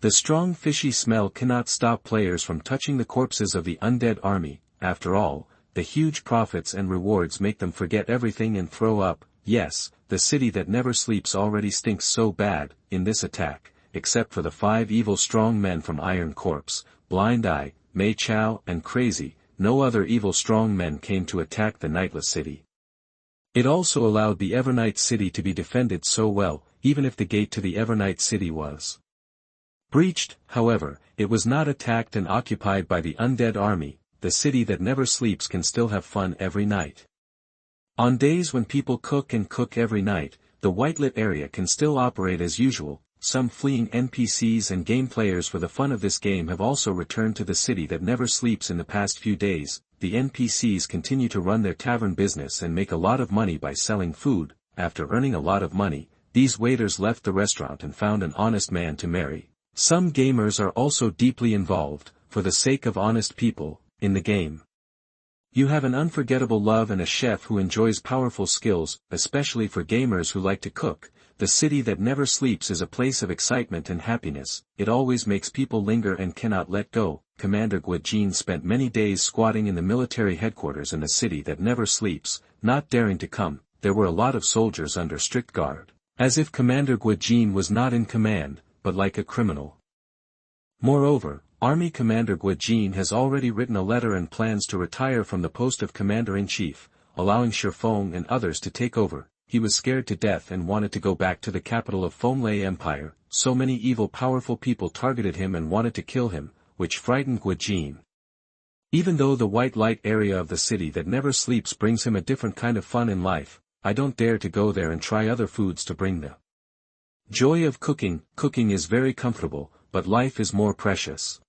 The strong fishy smell cannot stop players from touching the corpses of the undead army. After all, the huge profits and rewards make them forget everything and throw up. Yes, the city that never sleeps already stinks so bad, in this attack, except for the 5 evil strong men from Iron Corpse, Blind Eye, Mei Chao and Crazy, no other evil strong men came to attack the Nightless City. It also allowed the Evernight City to be defended so well, even if the gate to the Evernight City was breached. However, it was not attacked and occupied by the undead army. The city that never sleeps can still have fun every night. On days when people cook every night, the white-lit area can still operate as usual. Some fleeing NPCs and game players for the fun of this game have also returned to the city that never sleeps in the past few days. The NPCs continue to run their tavern business and make a lot of money by selling food. After earning a lot of money, these waiters left the restaurant and found an honest man to marry. Some gamers are also deeply involved, for the sake of honest people, in the game. You have an unforgettable love and a chef who enjoys powerful skills, especially for gamers who like to cook. The city that never sleeps is a place of excitement and happiness. It always makes people linger and cannot let go. Commander Guajin spent many days squatting in the military headquarters in the city that never sleeps, not daring to come. There were a lot of soldiers under strict guard, as if Commander Guajin was not in command, but like a criminal. Moreover, Army Commander Guajin has already written a letter and plans to retire from the post of Commander-in-Chief, allowing Shifeng and others to take over. He was scared to death and wanted to go back to the capital of Dong Lei Empire. So many evil powerful people targeted him and wanted to kill him, which frightened Guajin. Even though the white light area of the city that never sleeps brings him a different kind of fun in life, I don't dare to go there and try other foods to bring the joy of cooking. Cooking is very comfortable, but life is more precious.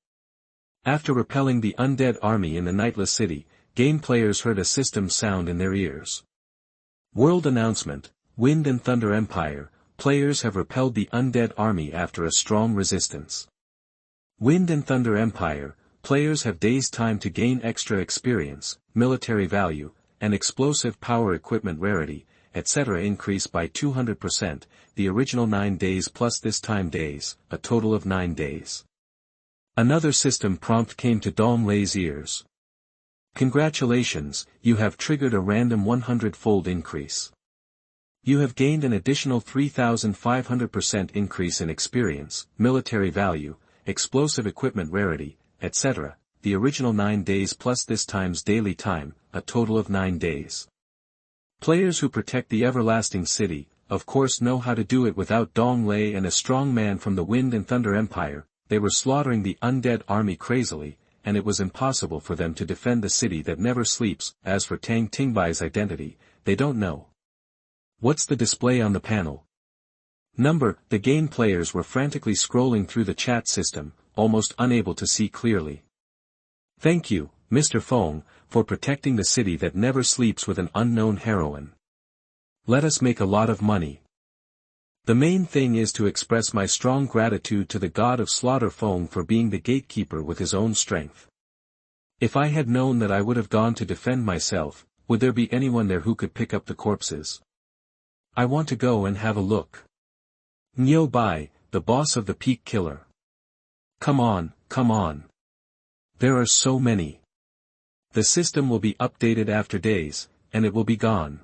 After repelling the undead army in the Nightless City, game players heard a system sound in their ears. World announcement: Wind and Thunder Empire, players have repelled the undead army after a strong resistance. Wind and Thunder Empire, players have days time to gain extra experience, military value, and explosive power equipment rarity, etc. increase by 200%, the original 9 days plus this time days, a total of 9 days. Another system prompt came to Dong Lei's ears. Congratulations, you have triggered a random 100-fold increase. You have gained an additional 3,500% increase in experience, military value, explosive equipment rarity, etc., the original 9 days plus this time's daily time, a total of 9 days. Players who protect the everlasting city, of course know how to do it without Dong Lei and a strong man from the Wind and Thunder Empire. They were slaughtering the undead army crazily, and it was impossible for them to defend the city that never sleeps. As for Tang Tingbai's identity, they don't know. What's the display on the panel? Number. The game players were frantically scrolling through the chat system, almost unable to see clearly. Thank you, Mr. Feng, for protecting the city that never sleeps with an unknown heroine. Let us make a lot of money. The main thing is to express my strong gratitude to the god of slaughter Feng for being the gatekeeper with his own strength. If I had known that I would have gone to defend myself, would there be anyone there who could pick up the corpses? I want to go and have a look. Nyo Bai, the boss of the Peak Killer. Come on, come on. There are so many. The system will be updated after days, and it will be gone.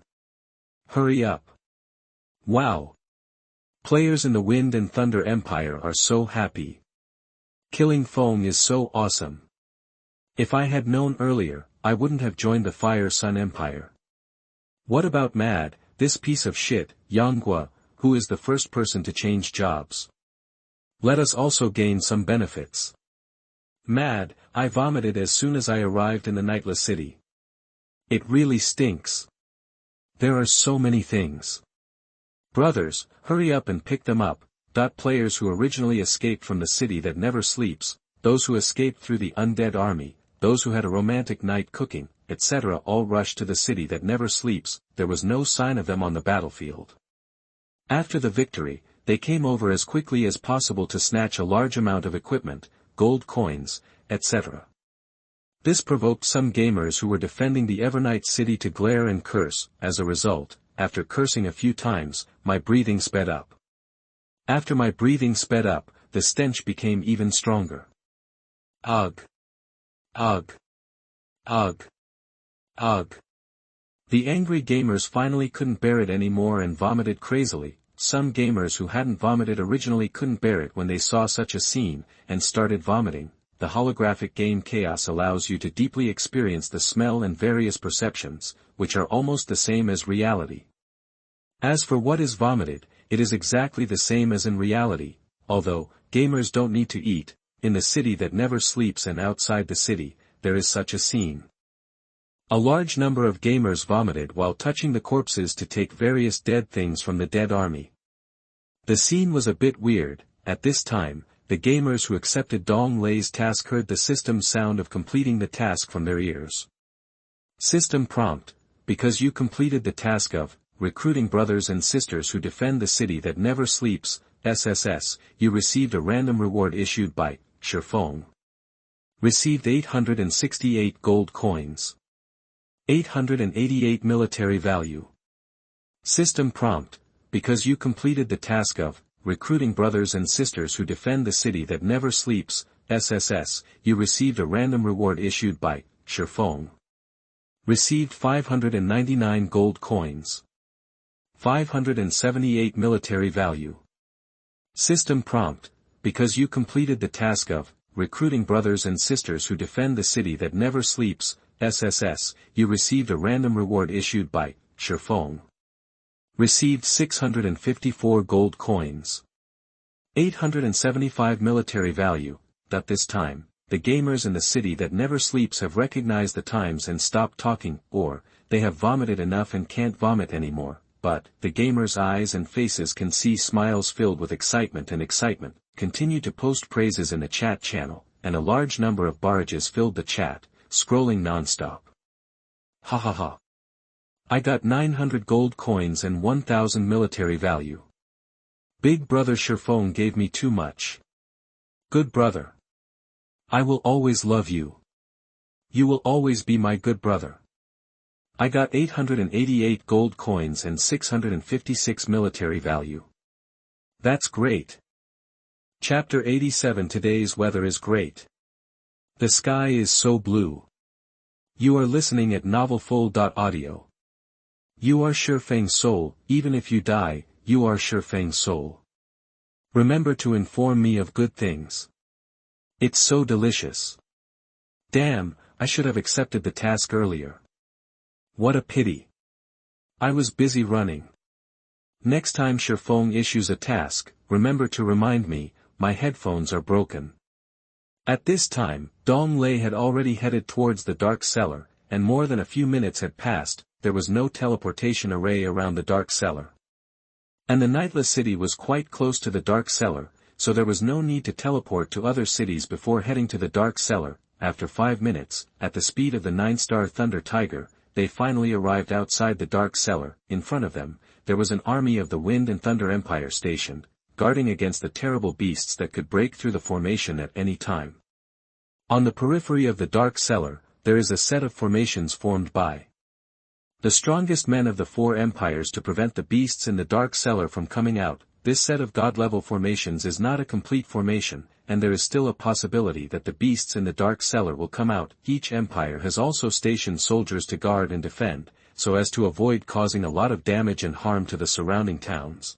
Hurry up. Wow. Players in the Wind and Thunder Empire are so happy. Killing Feng is so awesome. If I had known earlier, I wouldn't have joined the Fire Sun Empire. What about Mad, this piece of shit, Yanghua, who is the first person to change jobs? Let us also gain some benefits. Mad, I vomited as soon as I arrived in the Nightless City. It really stinks. There are so many things. Brothers, hurry up and pick them up. Players who originally escaped from the city that never sleeps, those who escaped through the undead army, those who had a romantic night cooking, etc. all rushed to the city that never sleeps. There was no sign of them on the battlefield. After the victory, they came over as quickly as possible to snatch a large amount of equipment, gold coins, etc. This provoked some gamers who were defending the Evernight city to glare and curse. As a result, after cursing a few times, my breathing sped up. After my breathing sped up, the stench became even stronger. Ugh. Ugh. Ugh. Ugh. The angry gamers finally couldn't bear it anymore and vomited crazily. Some gamers who hadn't vomited originally couldn't bear it when they saw such a scene, and started vomiting. The holographic game Chaos allows you to deeply experience the smell and various perceptions, which are almost the same as reality. As for what is vomited, it is exactly the same as in reality, although, gamers don't need to eat. In the city that never sleeps and outside the city, there is such a scene. A large number of gamers vomited while touching the corpses to take various dead things from the dead army. The scene was a bit weird. At this time, the gamers who accepted Dong Lei's task heard the system sound of completing the task from their ears. System prompt: because you completed the task of recruiting brothers and sisters who defend the city that never sleeps, SSS, you received a random reward issued by Shura. Received 868 gold coins. 888 military value. System prompt: because you completed the task of recruiting brothers and sisters who defend the city that never sleeps, SSS, you received a random reward issued by Shura. Received 599 gold coins. 578 military value. System prompt: because you completed the task of recruiting brothers and sisters who defend the city that never sleeps, SSS, you received a random reward issued by Shura. Received 654 gold coins. 875 military value. At this time, the gamers in the city that never sleeps have recognized the times and stopped talking, or, they have vomited enough and can't vomit anymore, but, the gamers' eyes and faces can see smiles filled with excitement and excitement, continue to post praises in the chat channel, and a large number of barrages filled the chat, scrolling non-stop. Ha ha ha. I got 900 gold coins and 1000 military value. Big brother Shura gave me too much. Good brother. I will always love you. You will always be my good brother. I got 888 gold coins and 656 military value. That's great. Chapter 87. Today's weather is great. The sky is so blue. You are listening at novelfull.audio. You are Shurfang Soul. Even if you die, you are Shurfang Soul. Remember to inform me of good things. It's so delicious. Damn, I should have accepted the task earlier. What a pity. I was busy running. Next time Shurfang issues a task, remember to remind me. My headphones are broken. At this time, Dong Lei had already headed towards the dark cellar, and more than a few minutes had passed. There was no teleportation array around the dark cellar. And the Nightless city was quite close to the dark cellar, so there was no need to teleport to other cities before heading to the dark cellar. After 5 minutes, at the speed of the 9-star Thunder Tiger, they finally arrived outside the dark cellar. In front of them, there was an army of the Wind and Thunder Empire stationed, guarding against the terrible beasts that could break through the formation at any time. On the periphery of the dark cellar, there is a set of formations formed by the strongest men of the 4 empires to prevent the beasts in the dark cellar from coming out. This set of god-level formations is not a complete formation, and there is still a possibility that the beasts in the dark cellar will come out. Each empire has also stationed soldiers to guard and defend, so as to avoid causing a lot of damage and harm to the surrounding towns.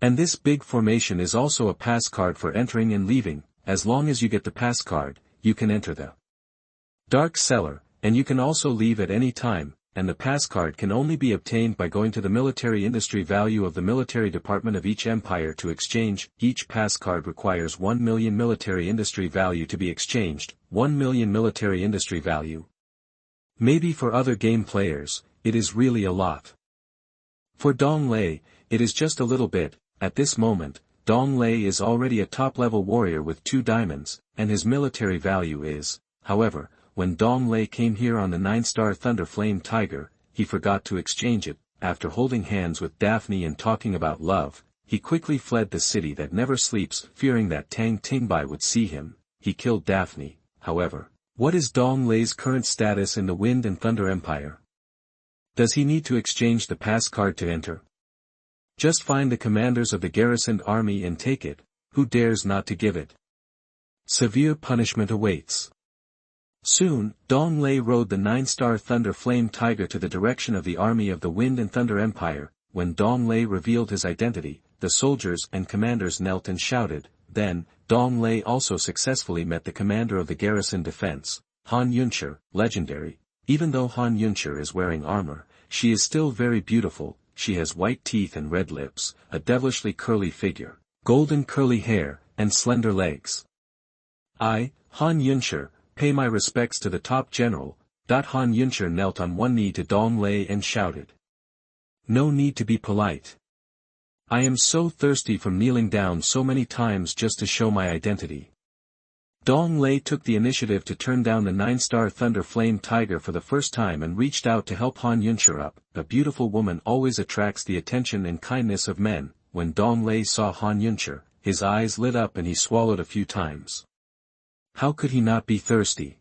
And this big formation is also a pass card for entering and leaving. As long as you get the pass card, you can enter the dark cellar, and you can also leave at any time. And the pass card can only be obtained by going to the military industry value of the military department of each empire to exchange. Each pass card requires 1 million military industry value to be exchanged. 1 million military industry value. Maybe for other game players, it is really a lot. For Dong Lei, it is just a little bit. At this moment, Dong Lei is already a top-level warrior with 2 diamonds, and his military value is, however, when Dong Lei came here on the 9-star Thunder Flame Tiger, he forgot to exchange it. After holding hands with Daphne and talking about love, he quickly fled the city that never sleeps, fearing that Tang Tingbai would see him. He killed Daphne, however. What is Dong Lei's current status in the Wind and Thunder Empire? Does he need to exchange the pass card to enter? Just find the commanders of the garrisoned army and take it. Who dares not to give it? Severe punishment awaits. Soon, Dong Lei rode the 9-star Thunder Flame Tiger to the direction of the army of the Wind and Thunder Empire. When Dong Lei revealed his identity, the soldiers and commanders knelt and shouted. Then, Dong Lei also successfully met the commander of the garrison defense, Han Yunshi, legendary. Even though Han Yunshi is wearing armor, she is still very beautiful. She has white teeth and red lips, a devilishly curly figure, golden curly hair, and slender legs. I, Han Yunshi, pay my respects to the top general. Han Yunshi knelt on one knee to Dong Lei and shouted. No need to be polite. I am so thirsty from kneeling down so many times just to show my identity. Dong Lei took the initiative to turn down the 9-star Thunder Flame Tiger for the first time and reached out to help Han Yunshi up. A beautiful woman always attracts the attention and kindness of men. When Dong Lei saw Han Yunshi, his eyes lit up and he swallowed a few times. How could he not be thirsty?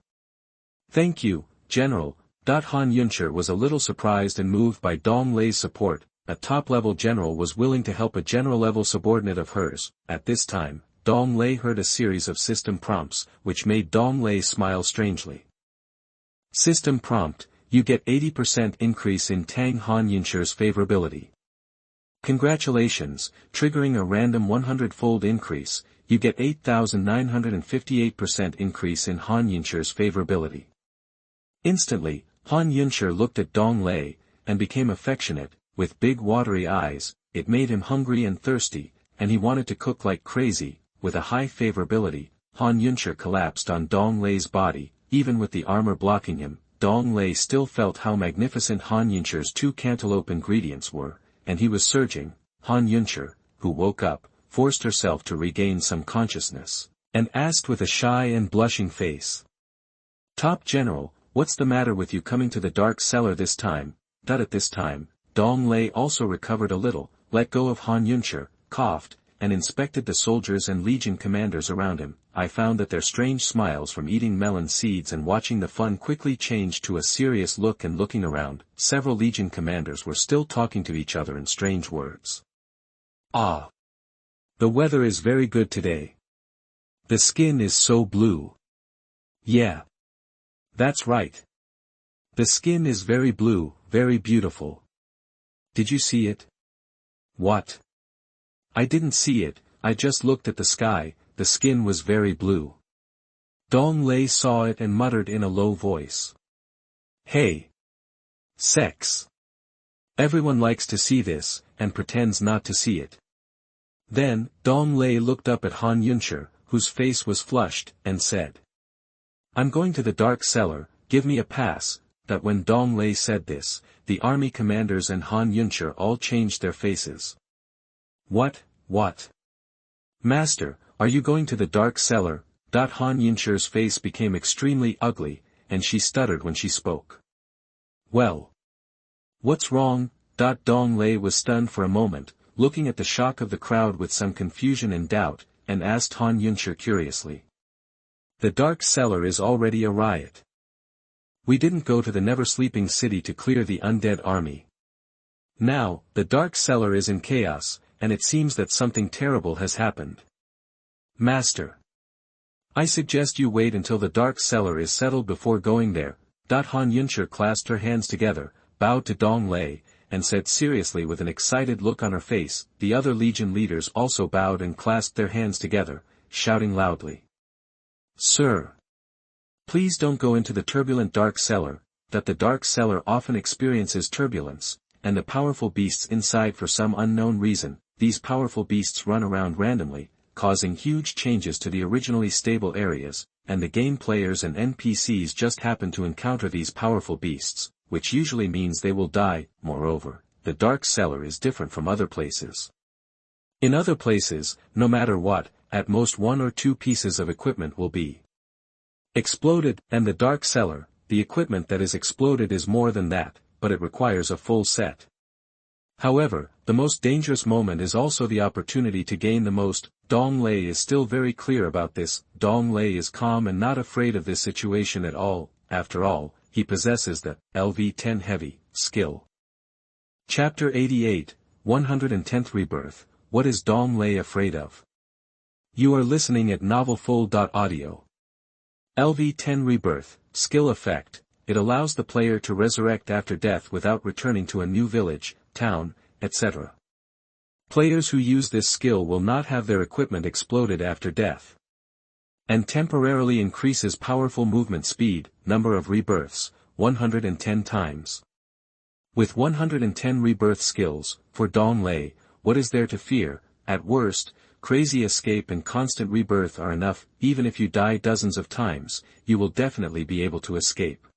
Thank you, General. Han Yunshi was a little surprised and moved by Dong Lei's support. A top-level general was willing to help a general-level subordinate of hers. At this time, Dong Lei heard a series of system prompts, which made Dong Lei smile strangely. System prompt: you get 80% increase in Tang Han Yunshi's favorability. Congratulations, triggering a random 100-fold increase, you get 8,958% increase in Han Yunshi's favorability. Instantly, Han Yunshi looked at Dong Lei, and became affectionate. With big watery eyes, it made him hungry and thirsty, and he wanted to cook like crazy. With a high favorability, Han Yunshi collapsed on Dong Lei's body. Even with the armor blocking him, Dong Lei still felt how magnificent Han Yunshi's 2 cantaloupe ingredients were, and he was surging. Han Yunshi, who woke up, forced herself to regain some consciousness, and asked with a shy and blushing face. Top General, what's the matter with you coming to the dark cellar this time? At this time, Dong Lei also recovered a little, let go of Han Yunshi, coughed, and inspected the soldiers and legion commanders around him. I found that their strange smiles from eating melon seeds and watching the fun quickly changed to a serious look and looking around. Several legion commanders were still talking to each other in strange words. Ah! The weather is very good today. The skin is so blue. Yeah. That's right. The skin is very blue, very beautiful. Did you see it? What? I didn't see it, I just looked at the sky. The skin was very blue. Dong Lei saw it and muttered in a low voice. Hey! Sex! Everyone likes to see this, and pretends not to see it. Then, Dong Lei looked up at Han Yunshi, whose face was flushed, and said. I'm going to the dark cellar, give me a pass. That when Dong Lei said this, the army commanders and Han Yunshi all changed their faces. What? Master, are you going to the dark cellar? Han Yunshi's face became extremely ugly, and she stuttered when she spoke. Well. What's wrong? Dong Lei was stunned for a moment, looking at the shock of the crowd with some confusion and doubt, and asked Han Yunshi curiously. The dark cellar is already a riot. We didn't go to the never-sleeping city to clear the undead army. Now, the dark cellar is in chaos, and it seems that something terrible has happened. Master. I suggest you wait until the dark cellar is settled before going there. Han Yunshi clasped her hands together, bowed to Dong Lei, and said seriously with an excited look on her face. The other legion leaders also bowed and clasped their hands together, shouting loudly. Sir. Please don't go into the turbulent dark cellar. The dark cellar often experiences turbulence, and the powerful beasts inside for some unknown reason. These powerful beasts run around randomly, causing huge changes to the originally stable areas, and the game players and NPCs just happen to encounter these powerful beasts, which usually means they will die. Moreover, the dark cellar is different from other places. In other places, no matter what, at most 1 or 2 pieces of equipment will be exploded, and the dark cellar, the equipment that is exploded is more than that, but it requires a full set. However, the most dangerous moment is also the opportunity to gain the most. Dong Lei is still very clear about this. Dong Lei is calm and not afraid of this situation at all. After all, he possesses the LV-10 heavy skill. Chapter 88, 110th Rebirth. What is Dong Lei afraid of? You are listening at novelfull.audio. LV-10 Rebirth, skill effect. It allows the player to resurrect after death without returning to a new village, town, etc. Players who use this skill will not have their equipment exploded after death. And temporarily increases powerful movement speed, number of rebirths, 110 times. With 110 rebirth skills, for Dong Lei, what is there to fear? At worst, crazy escape and constant rebirth are enough. Even if you die dozens of times, you will definitely be able to escape.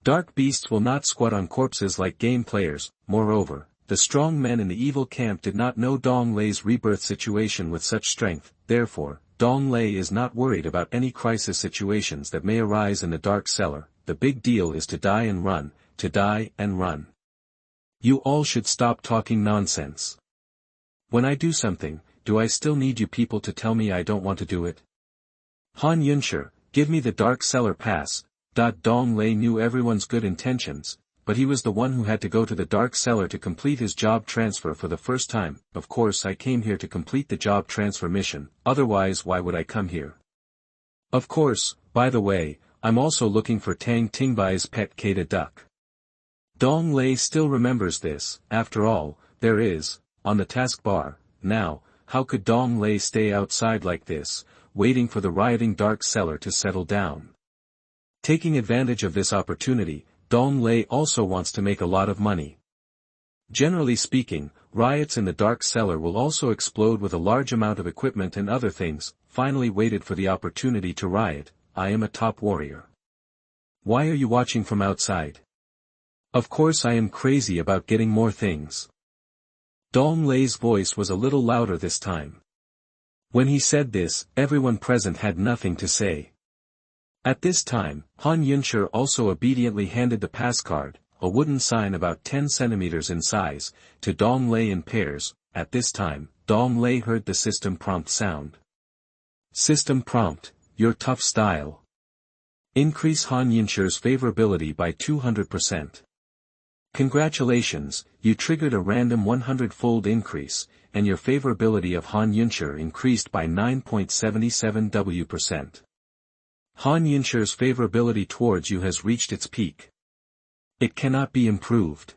Dark beasts will not squat on corpses like game players. Moreover, the strong men in the evil camp did not know Dong Lei's rebirth situation with such strength. Therefore, Dong Lei is not worried about any crisis situations that may arise in the dark cellar. The big deal is to die and run, to die and run. You all should stop talking nonsense. When I do something, do I still need you people to tell me I don't want to do it? Han Yunshi, give me the dark cellar pass. Dong Lei knew everyone's good intentions, but he was the one who had to go to the dark cellar to complete his job transfer for the first time. Of course I came here to complete the job transfer mission, otherwise why would I come here? Of course, by the way, I'm also looking for Tang Tingbai's pet Kata duck. Dong Lei still remembers this. After all, there is, on the taskbar. Now, how could Dong Lei stay outside like this, waiting for the rioting dark cellar to settle down? Taking advantage of this opportunity, Dong Lei also wants to make a lot of money. Generally speaking, riots in the dark cellar will also explode with a large amount of equipment and other things. Finally waited for the opportunity to riot. I am a top warrior. Why are you watching from outside? Of course I am crazy about getting more things. Dong Lei's voice was a little louder this time. When he said this, everyone present had nothing to say. At this time, Han Yunshi also obediently handed the pass card, a wooden sign about 10 centimeters in size, to Dong Lei in pairs. At this time, Dong Lei heard the system prompt sound. System prompt, your tough style. Increase Han Yunshi's favorability by 200%. Congratulations, you triggered a random 100-fold increase, and your favorability of Han Yunshi increased by 9.77%. Han Yunshi's favorability towards you has reached its peak. It cannot be improved.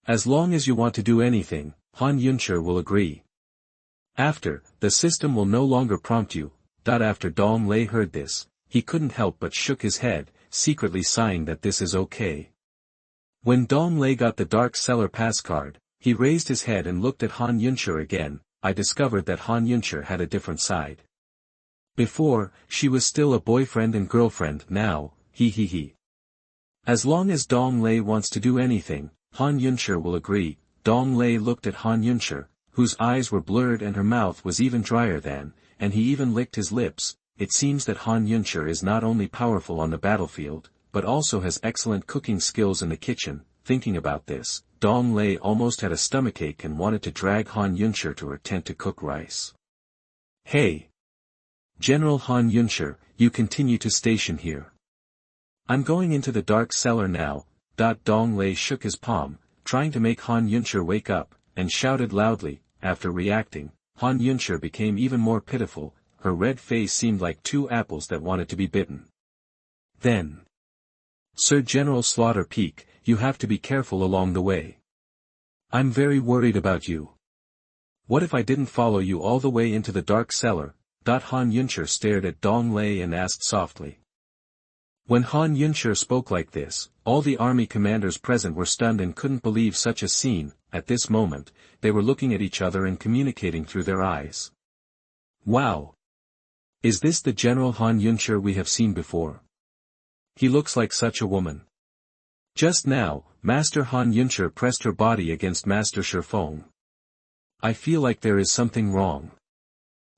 As long as you want to do anything, Han Yunshi will agree. After, the system will no longer prompt you. After Dong Lei heard this, he couldn't help but shook his head, secretly sighing that this is okay. When Dong Lei got the dark cellar pass card, he raised his head and looked at Han Yunshi again. I discovered that Han Yunshi had a different side. Before, she was still a boyfriend and girlfriend. Now, he. As long as Dong Lei wants to do anything, Han Yunshi will agree. Dong Lei looked at Han Yunshi, whose eyes were blurred and her mouth was even drier than, and he even licked his lips. It seems that Han Yunshi is not only powerful on the battlefield, but also has excellent cooking skills in the kitchen. Thinking about this, Dong Lei almost had a stomachache and wanted to drag Han Yunshi to her tent to cook rice. Hey! General Han Yunshi, you continue to station here. I'm going into the dark cellar now. Dong Lei shook his palm, trying to make Han Yunshi wake up, and shouted loudly. After reacting, Han Yunshi became even more pitiful. Her red face seemed like 2 apples that wanted to be bitten. Then, Sir General Slaughter Peak, you have to be careful along the way. I'm very worried about you. What if I didn't follow you all the way into the dark cellar? Han Yunshi stared at Dong Lei and asked softly. When Han Yunshi spoke like this, all the army commanders present were stunned and couldn't believe such a scene. At this moment, they were looking at each other and communicating through their eyes. Wow! Is this the General Han Yunshi we have seen before? He looks like such a woman. Just now, Master Han Yunshi pressed her body against Master Shifeng. I feel like there is something wrong.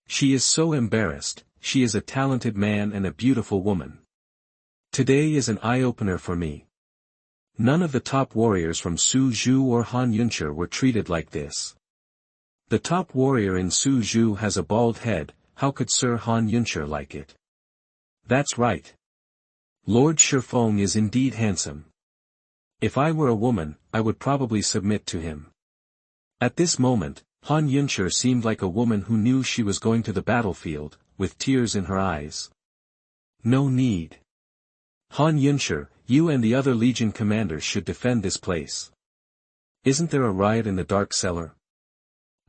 She is so embarrassed, she is a talented man and a beautiful woman. Today is an eye-opener for me. None of the top warriors from Suzhou or Han Yunshi were treated like this. The top warrior in Suzhou has a bald head, how could Sir Han Yunshi like it? That's right. Lord Shifeng is indeed handsome. If I were a woman, I would probably submit to him. At this moment, Han Yunshi seemed like a woman who knew she was going to the battlefield, with tears in her eyes. No need. Han Yunshi, you and the other Legion commanders should defend this place. Isn't there a riot in the Dark Cellar?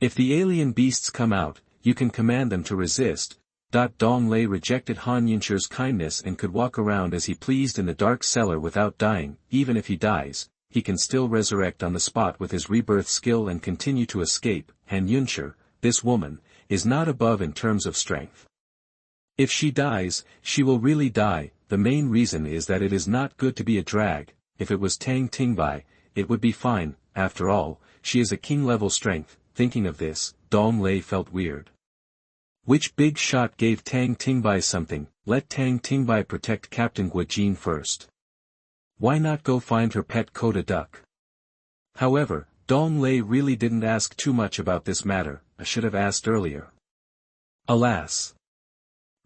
If the alien beasts come out, you can command them to resist. Dong Lei rejected Han Yunshi's kindness and could walk around as he pleased in the Dark Cellar without dying. Even if he dies, he can still resurrect on the spot with his rebirth skill and continue to escape. Han Yunshi, this woman, is not above in terms of strength. If she dies, she will really die. The main reason is that it is not good to be a drag. If it was Tang Tingbai, it would be fine. After all, she is a king-level strength. Thinking of this, Dong Lei felt weird. Which big shot gave Tang Tingbai something? Let Tang Tingbai protect Captain Guojin first. Why not go find her pet Koda duck? However, Dong Lei really didn't ask too much about this matter. I should have asked earlier. Alas.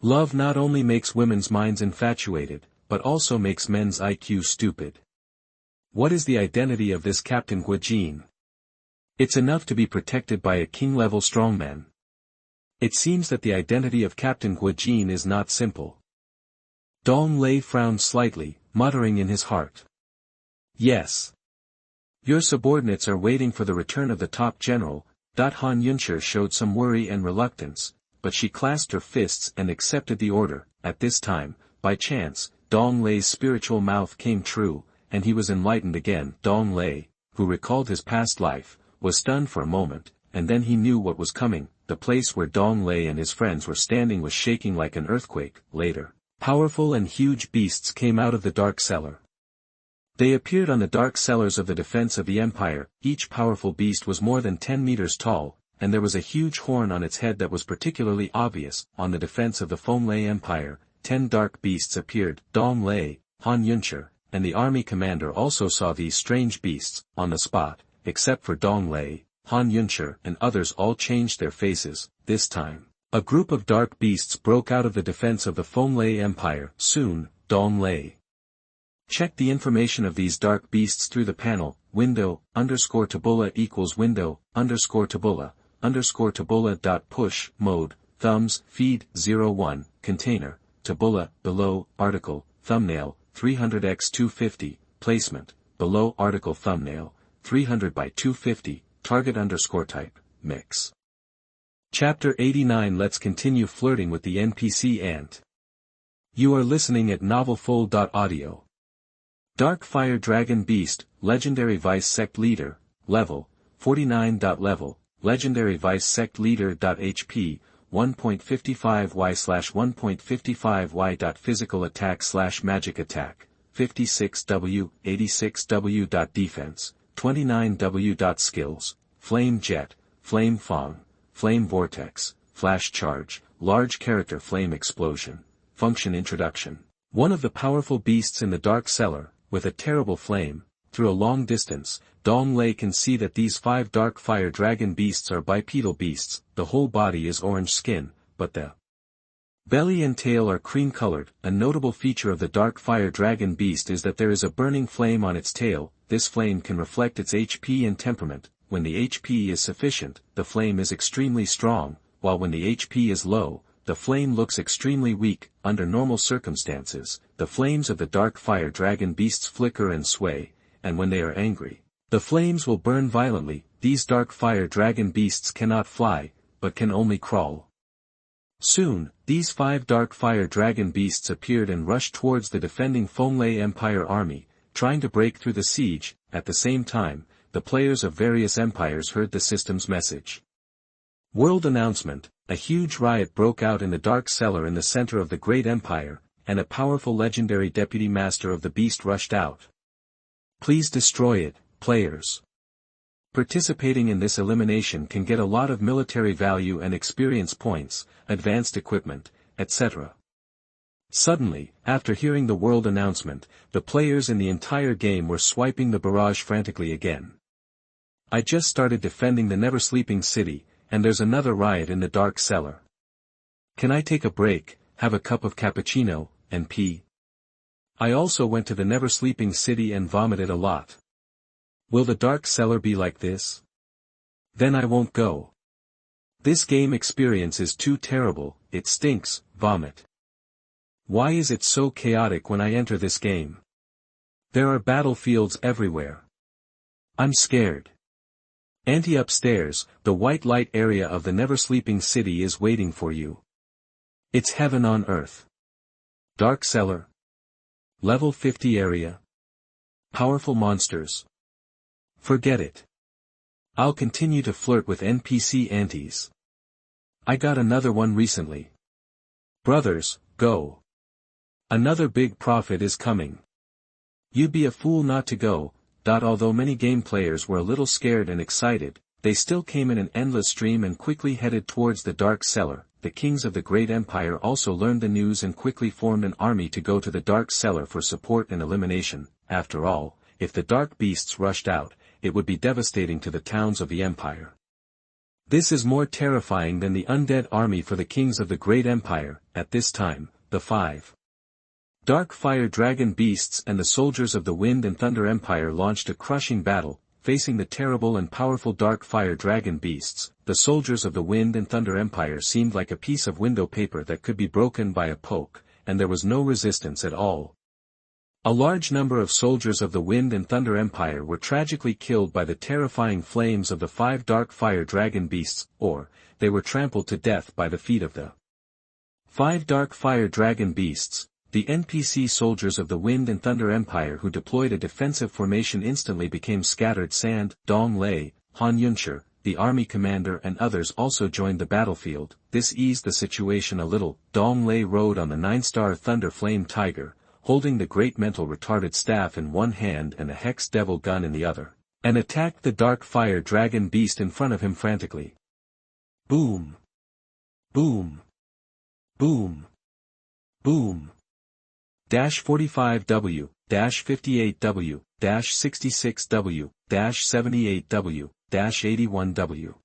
Love not only makes women's minds infatuated, but also makes men's IQ stupid. What is the identity of this Captain Guojin? It's enough to be protected by a king-level strongman. It seems that the identity of Captain Guojin is not simple. Dong Lei frowned slightly, muttering in his heart. Yes. Your subordinates are waiting for the return of the top general. Han Yunshi showed some worry and reluctance, but she clasped her fists and accepted the order. At this time, by chance, Dong Lei's spiritual mouth came true, and he was enlightened again. Dong Lei, who recalled his past life, was stunned for a moment, and then he knew what was coming. The place where Dong Lei and his friends were standing was shaking like an earthquake. Later, powerful and huge beasts came out of the Dark Cellar. They appeared on the Dark Cellars of the defense of the Empire. Each powerful beast was more than 10 meters tall, and there was a huge horn on its head that was particularly obvious. On the defense of the Fenglei Empire, 10 dark beasts appeared. Dong Lei, Han Yunshi, and the army commander also saw these strange beasts. On the spot, except for Dong Lei, Han Yunshi and others all changed their faces. This time, a group of dark beasts broke out of the defense of the Fenglei Empire. Soon, Dong Lei checked the information of these dark beasts through the panel. Window, _tabula equals window, _tabula, _tabula. Push, mode, thumbs, feed, 01, container, tabula, below, article, thumbnail, 300x250, placement, below article thumbnail, 300 by 250, target _type, mix. Chapter 89. Let's continue flirting with the NPC ant. You are listening at novelfull.audio. Dark Fire Dragon Beast, Legendary Vice Sect Leader, Level, 49. Level, Legendary Vice Sect Leader. HP, 1.55y/1.55y. Physical attack / magic attack, 56W, 86W. Defense, 29W. Skills, Flame Jet, Flame Fang, Flame Vortex, Flash Charge, Large Character Flame Explosion. Function Introduction. One of the powerful beasts in the Dark Cellar, with a terrible flame. Through a long distance, Dong Lei can see that these 5 dark fire dragon beasts are bipedal beasts. The whole body is orange skin, but the belly and tail are cream-colored. A notable feature of the dark fire dragon beast is that there is a burning flame on its tail. This flame can reflect its HP and temperament. When the HP is sufficient, the flame is extremely strong, while when the HP is low, the flame looks extremely weak. Under normal circumstances, the flames of the dark fire dragon beasts flicker and sway, and when they are angry, the flames will burn violently. These dark fire dragon beasts cannot fly, but can only crawl. Soon, these 5 dark fire dragon beasts appeared and rushed towards the defending Fenglei Empire army, trying to break through the siege. At the same time, the players of various empires heard the system's message. World announcement: a huge riot broke out in the Dark Cellar in the center of the Great Empire, and a powerful legendary deputy master of the beast rushed out. Please destroy it, players. Participating in this elimination can get a lot of military value and experience points, advanced equipment, etc. Suddenly, after hearing the world announcement, the players in the entire game were swiping the barrage frantically again. I just started defending the never-sleeping city, and there's another riot in the dark cellar. Can I take a break, have a cup of cappuccino, and pee? I also went to the never-sleeping city and vomited a lot. Will the dark cellar be like this? Then I won't go. This game experience is too terrible, it stinks, vomit. Why is it so chaotic when I enter this game? There are battlefields everywhere. I'm scared. Upstairs, the white light area of the never-sleeping city is waiting for you. It's heaven on earth. Dark cellar. Level 50 area. Powerful monsters. Forget it. I'll continue to flirt with NPC aunties. I got another one recently. Brothers, go. Another big profit is coming. You'd be a fool not to go. Although many game players were a little scared and excited, they still came in an endless stream and quickly headed towards the dark cellar. The kings of the great empire also learned the news and quickly formed an army to go to the dark cellar for support and elimination. After all, if the dark beasts rushed out, it would be devastating to the towns of the empire. This is more terrifying than the undead army for the kings of the great empire. At this time, the 5 dark fire dragon beasts and the soldiers of the wind and thunder empire launched a crushing battle, facing the terrible and powerful dark fire dragon beasts. The soldiers of the wind and thunder empire seemed like a piece of window paper that could be broken by a poke, and there was no resistance at all. A large number of soldiers of the Wind and Thunder Empire were tragically killed by the terrifying flames of the 5 dark fire dragon beasts, or, they were trampled to death by the feet of the 5 dark fire dragon beasts. The NPC soldiers of the Wind and Thunder Empire who deployed a defensive formation instantly became scattered sand. Dong Lei, Han Yunshi, the army commander and others also joined the battlefield. This eased the situation a little. Dong Lei rode on the 9-star Thunder Flame Tiger, holding the great mental retarded staff in one hand and a hex devil gun in the other, and attacked the dark fire dragon beast in front of him frantically. Boom! Boom! Boom! Boom! -45W, -58W, -66W, -78W, -81W.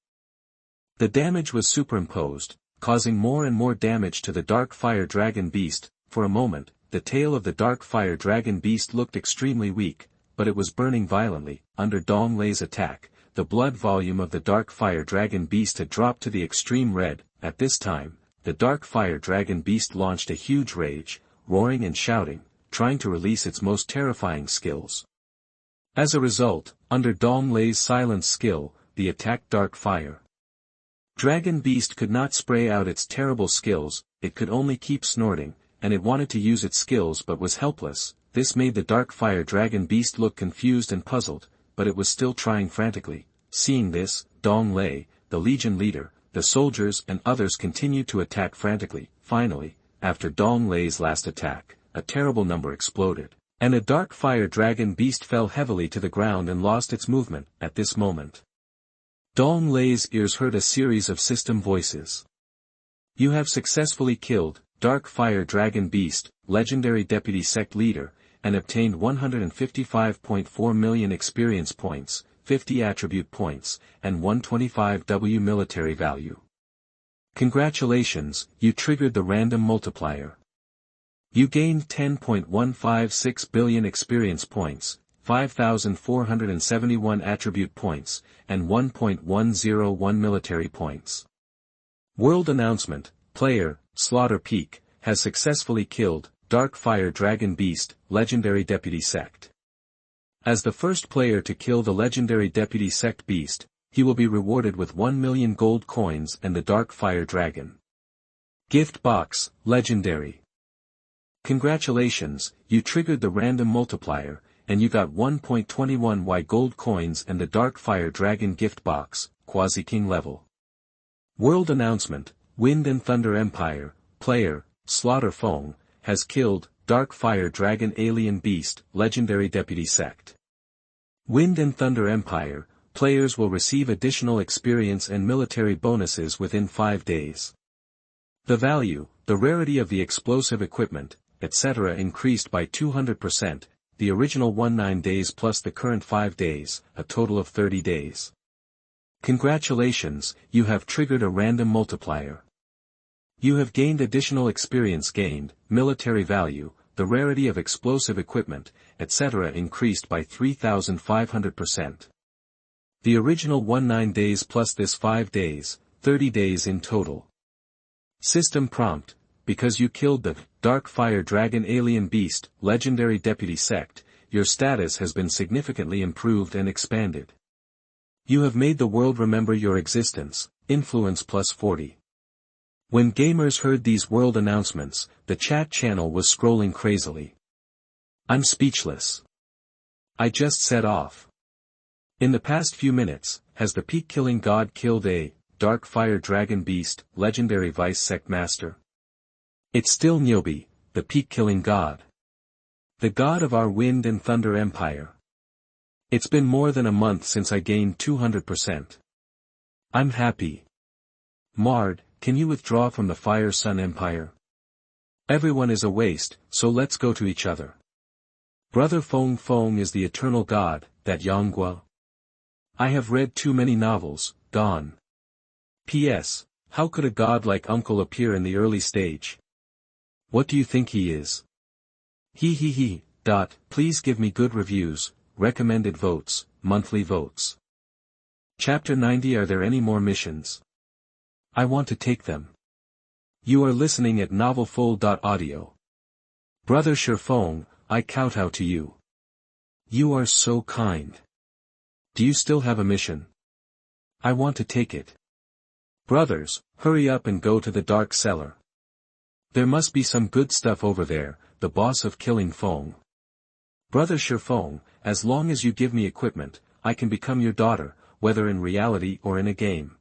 The damage was superimposed, causing more and more damage to the dark fire dragon beast. For a moment, the tail of the dark fire dragon beast looked extremely weak, but it was burning violently. Under Dong Lei's attack, the blood volume of the dark fire dragon beast had dropped to the extreme red. At this time, the dark fire dragon beast launched a huge rage, roaring and shouting, trying to release its most terrifying skills. As a result, under Dong Lei's silence skill, the attack dark fire dragon beast could not spray out its terrible skills, it could only keep snorting, and it wanted to use its skills but was helpless. This made the dark fire dragon beast look confused and puzzled, but it was still trying frantically. Seeing this, Dong Lei, the legion leader, the soldiers and others continued to attack frantically. Finally, after Dong Lei's last attack, a terrible number exploded, and a dark fire dragon beast fell heavily to the ground and lost its movement. At this moment, Dong Lei's ears heard a series of system voices. You have successfully killed Dark Fire Dragon Beast, Legendary Deputy Sect Leader, and obtained 155.4 million experience points, 50 attribute points, and 125W military value. Congratulations, you triggered the random multiplier. You gained 10.156 billion experience points, 5,471 attribute points, and 1.101 military points. World announcement, player, Slaughter Peak, has successfully killed Dark Fire Dragon Beast, Legendary Deputy Sect. As the first player to kill the Legendary Deputy Sect Beast, he will be rewarded with 1 million gold coins and the Dark Fire Dragon Gift Box, Legendary. Congratulations, you triggered the random multiplier, and you got 1.21Y gold coins and the Dark Fire Dragon Gift Box, Quasi-King level. World announcement, Wind and Thunder Empire, player, Slaughter Fong, has killed Dark Fire Dragon Alien Beast, Legendary Deputy Sect. Wind and Thunder Empire, players will receive additional experience and military bonuses within 5 days. The value, the rarity of the explosive equipment, etc. increased by 200%, the original 19 days plus the current 5 days, a total of 30 days. Congratulations, you have triggered a random multiplier. You have gained additional experience gained, military value, the rarity of explosive equipment, etc. increased by 3,500%. The original 19 days plus this 5 days, 30 days in total. System prompt, because you killed the Dark Fire Dragon Alien Beast, Legendary Deputy Sect, your status has been significantly improved and expanded. You have made the world remember your existence, influence plus 40. When gamers heard these world announcements, the chat channel was scrolling crazily. I'm speechless. I just set off. In the past few minutes, has the peak-killing god killed a Dark Fire Dragon Beast, Legendary Vice Sect Master? It's still Nyobi, the peak-killing god. The god of our Wind and Thunder Empire. It's been more than a month since I gained 200%. I'm happy. Mard, can you withdraw from the Fire Sun Empire? Everyone is a waste, so let's go to each other. Brother Fong Fong is the eternal god, that Yonggua. I have read too many novels, gone. P.S. How could a god like Uncle appear in the early stage? What do you think he is? He. Please give me good reviews, recommended votes, monthly votes. Chapter 90. Are there any more missions? I want to take them. You are listening at novelfull.audio. Brother Shurfong, I kowtow to you. You are so kind. Do you still have a mission? I want to take it. Brothers, hurry up and go to the dark cellar. There must be some good stuff over there, the boss of killing Fong. Brother Shurfong, as long as you give me equipment, I can become your daughter, whether in reality or in a game.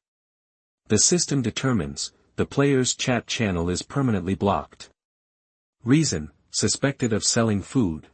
The system determines, the player's chat channel is permanently blocked. Reason, suspected of selling food.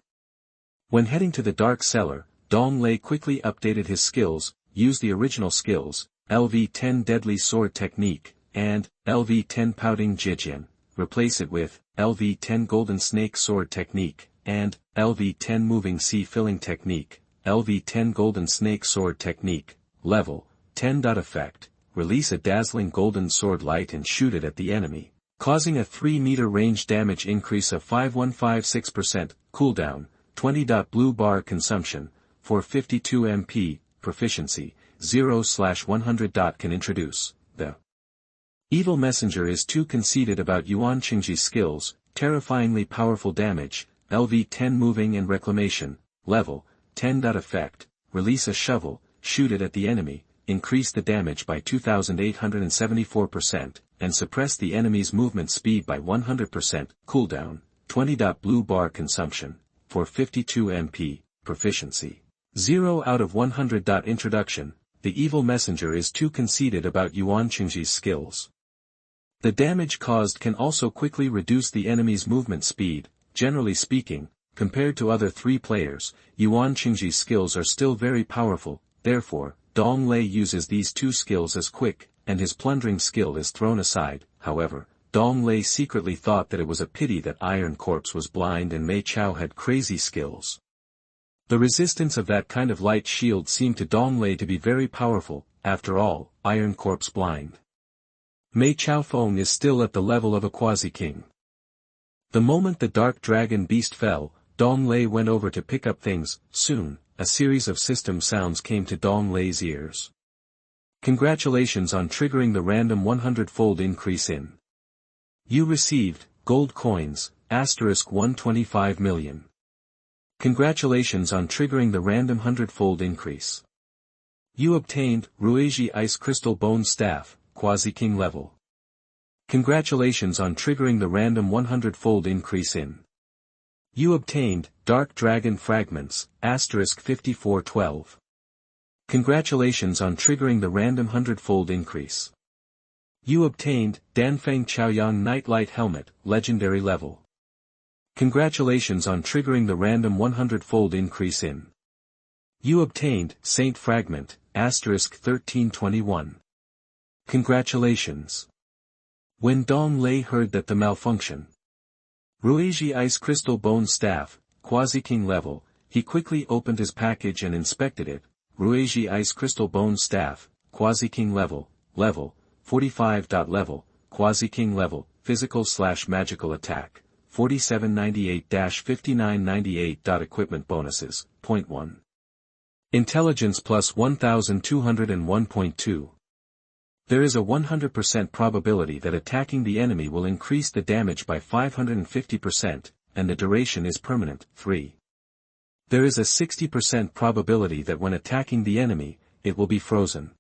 When heading to the dark cellar, Dong Lei quickly updated his skills, used the original skills, LV10 Deadly Sword Technique, and LV10 Pouting Jijian, replace it with LV10 Golden Snake Sword Technique, and LV10 Moving Sea Filling Technique, LV10 Golden Snake Sword Technique, level 10. Effect, release a dazzling golden sword light and shoot it at the enemy, causing a 3-meter range damage increase of 5156%, cooldown, 20. Blue bar consumption, for 52 MP, proficiency, 0/100. Can introduce, the Evil Messenger is too conceited about Yuan Qingji's skills, terrifyingly powerful damage, LV10 Moving and Reclamation, level 10. Effect, release a shovel, shoot it at the enemy, increase the damage by 2874%, and suppress the enemy's movement speed by 100%, cooldown, 20. Blue bar consumption, for 52 MP, proficiency, 0/100. Introduction, the Evil Messenger is too conceited about Yuan Qingji's skills. The damage caused can also quickly reduce the enemy's movement speed. Generally speaking, compared to other 3 players, Yuan Qingji's skills are still very powerful, therefore, Dong Lei uses these 2 skills as quick, and his plundering skill is thrown aside. However, Dong Lei secretly thought that it was a pity that Iron Corpse was blind and Mei Chao had crazy skills. The resistance of that kind of light shield seemed to Dong Lei to be very powerful. After all, Iron Corpse blind. Mei Chao Feng is still at the level of a quasi-king. The moment the Dark Dragon Beast fell, Dong Lei went over to pick up things. Soon, a series of system sounds came to Dong Lei's ears. Congratulations on triggering the random 100-fold increase in. You received, gold coins, *125 million. Congratulations on triggering the random 100-fold increase. You obtained, Ruiji Ice Crystal Bone Staff, Quasi-King level. Congratulations on triggering the random 100-fold increase in. You obtained, Dark Dragon Fragments, *5412. Congratulations on triggering the random 100-fold increase. You obtained, Danfeng Chaoyang Nightlight Helmet, Legendary level. Congratulations on triggering the random 100-fold increase in. You obtained, Saint Fragment, 1321. Congratulations. When Dong Lei heard that the malfunction Ruiji Ice Crystal Bone Staff, Quasi-King level, he quickly opened his package and inspected it. Ruiji Ice Crystal Bone Staff, Quasi-King level, 45. Level, Quasi-King level, physical/magical attack, 4798-5998. Equipment bonuses, Point 1. Intelligence plus 1201.2. There is a 100% probability that attacking the enemy will increase the damage by 550%, and the duration is permanent. 3. There is a 60% probability that when attacking the enemy, it will be frozen.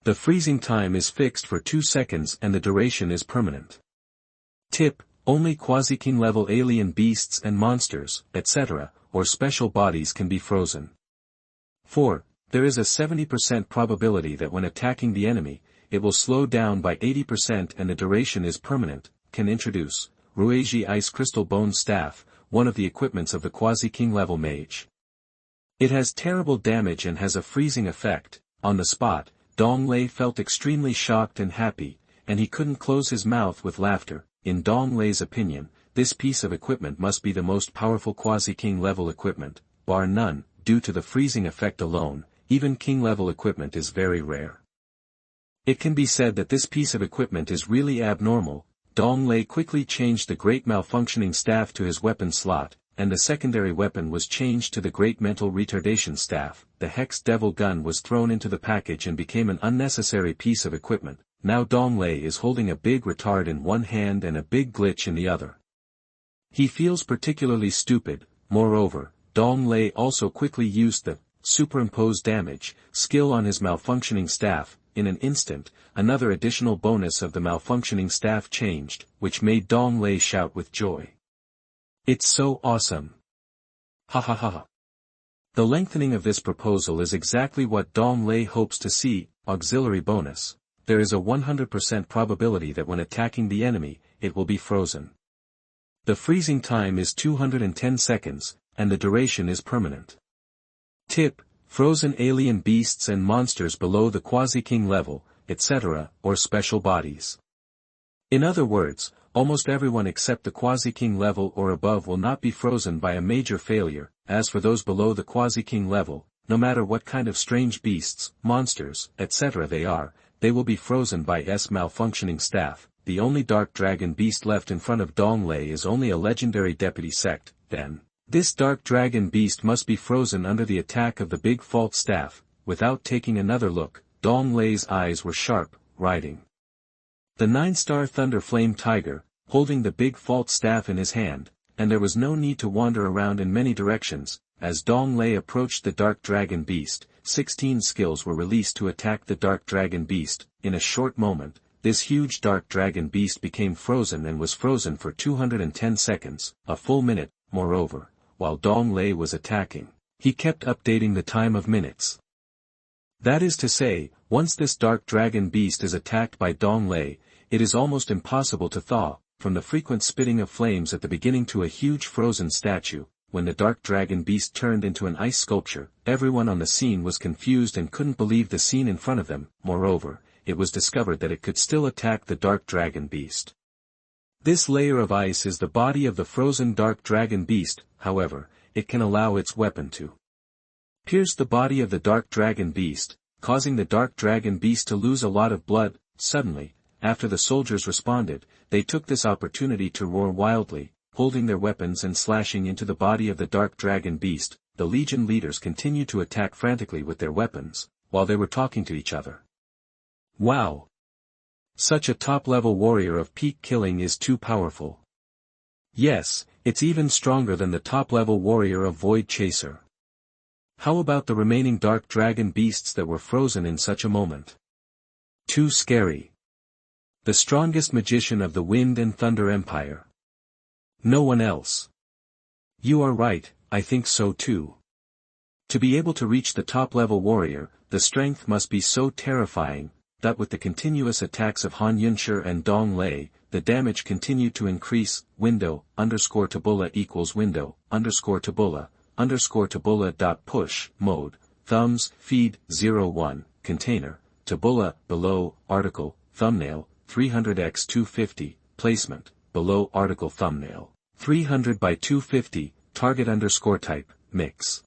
The freezing time is fixed for 2 seconds and the duration is permanent. Tip: only Quasi-King level alien beasts and monsters, etc., or special bodies can be frozen. 4. There is a 70% probability that when attacking the enemy, it will slow down by 80% and the duration is permanent. Can introduce Ruiji Ice Crystal Bone Staff, one of the equipments of the Quasi-King level mage. It has terrible damage and has a freezing effect. On the spot, Dong Lei felt extremely shocked and happy, and he couldn't close his mouth with laughter. In Dong Lei's opinion, this piece of equipment must be the most powerful Quasi-King level equipment, bar none. Due to the freezing effect alone, even King level equipment is very rare. It can be said that this piece of equipment is really abnormal. Dong Lei quickly changed the Great Malfunctioning Staff to his weapon slot, and the secondary weapon was changed to the Great Mental Retardation Staff. The Hex Devil Gun was thrown into the package and became an unnecessary piece of equipment. Now Dong Lei is holding a big retard in one hand and a big glitch in the other. He feels particularly stupid. Moreover, Dong Lei also quickly used the superimpose damage skill on his malfunctioning staff. In an instant, another additional bonus of the malfunctioning staff changed, which made Dong Lei shout with joy. It's so awesome! Ha ha ha ha! The lengthening of this proposal is exactly what Dong Lei hopes to see. Auxiliary bonus. There is a 100% probability that when attacking the enemy, it will be frozen. The freezing time is 210 seconds, and the duration is permanent. Tip: frozen alien beasts and monsters below the Quasi-King level, etc., or special bodies. In other words, almost everyone except the Quasi-King level or above will not be frozen by a major failure. As for those below the Quasi-King level, no matter what kind of strange beasts, monsters, etc. they are, they will be frozen by malfunctioning staff. The only dark dragon beast left in front of Dong Lei is only a legendary deputy sect. Then, this dark dragon beast must be frozen under the attack of the big fault staff. Without taking another look, Dong Lei's eyes were sharp, riding the 9-star Thunder Flame Tiger, holding the big fault staff in his hand, and there was no need to wander around in many directions. As Dong Lei approached the dark dragon beast, 16 skills were released to attack the dark dragon beast. In a short moment, this huge dark dragon beast became frozen and was frozen for 210 seconds, a full minute. Moreover, while Dong Lei was attacking, he kept updating the time of minutes. That is to say, once this dark dragon beast is attacked by Dong Lei, it is almost impossible to thaw. From the frequent spitting of flames at the beginning to a huge frozen statue, when the dark dragon beast turned into an ice sculpture, everyone on the scene was confused and couldn't believe the scene in front of them. Moreover, it was discovered that it could still attack the dark dragon beast. This layer of ice is the body of the frozen dark dragon beast. However, it can allow its weapon to pierce the body of the dark dragon beast, causing the dark dragon beast to lose a lot of blood. Suddenly, after the soldiers responded, they took this opportunity to roar wildly, holding their weapons and slashing into the body of the dark dragon beast. The Legion leaders continued to attack frantically with their weapons, while they were talking to each other. Wow! Such a top-level warrior of peak killing is too powerful. Yes, it's even stronger than the top-level warrior of Void Chaser. How about the remaining dark dragon beasts that were frozen in such a moment? Too scary. The strongest magician of the Wind and Thunder Empire. No one else. You are right, I think so too. To be able to reach the top-level warrior, the strength must be so terrifying, that with the continuous attacks of Han Yunshi and Dong Lei, the damage continued to increase. Window_Tabula equals window_Tabula_Tabula. Push mode thumbs, feed, 01, container, tabula, below, article, thumbnail, 300 x 250, placement, below article thumbnail, 300 by 250, target underscore type, mix.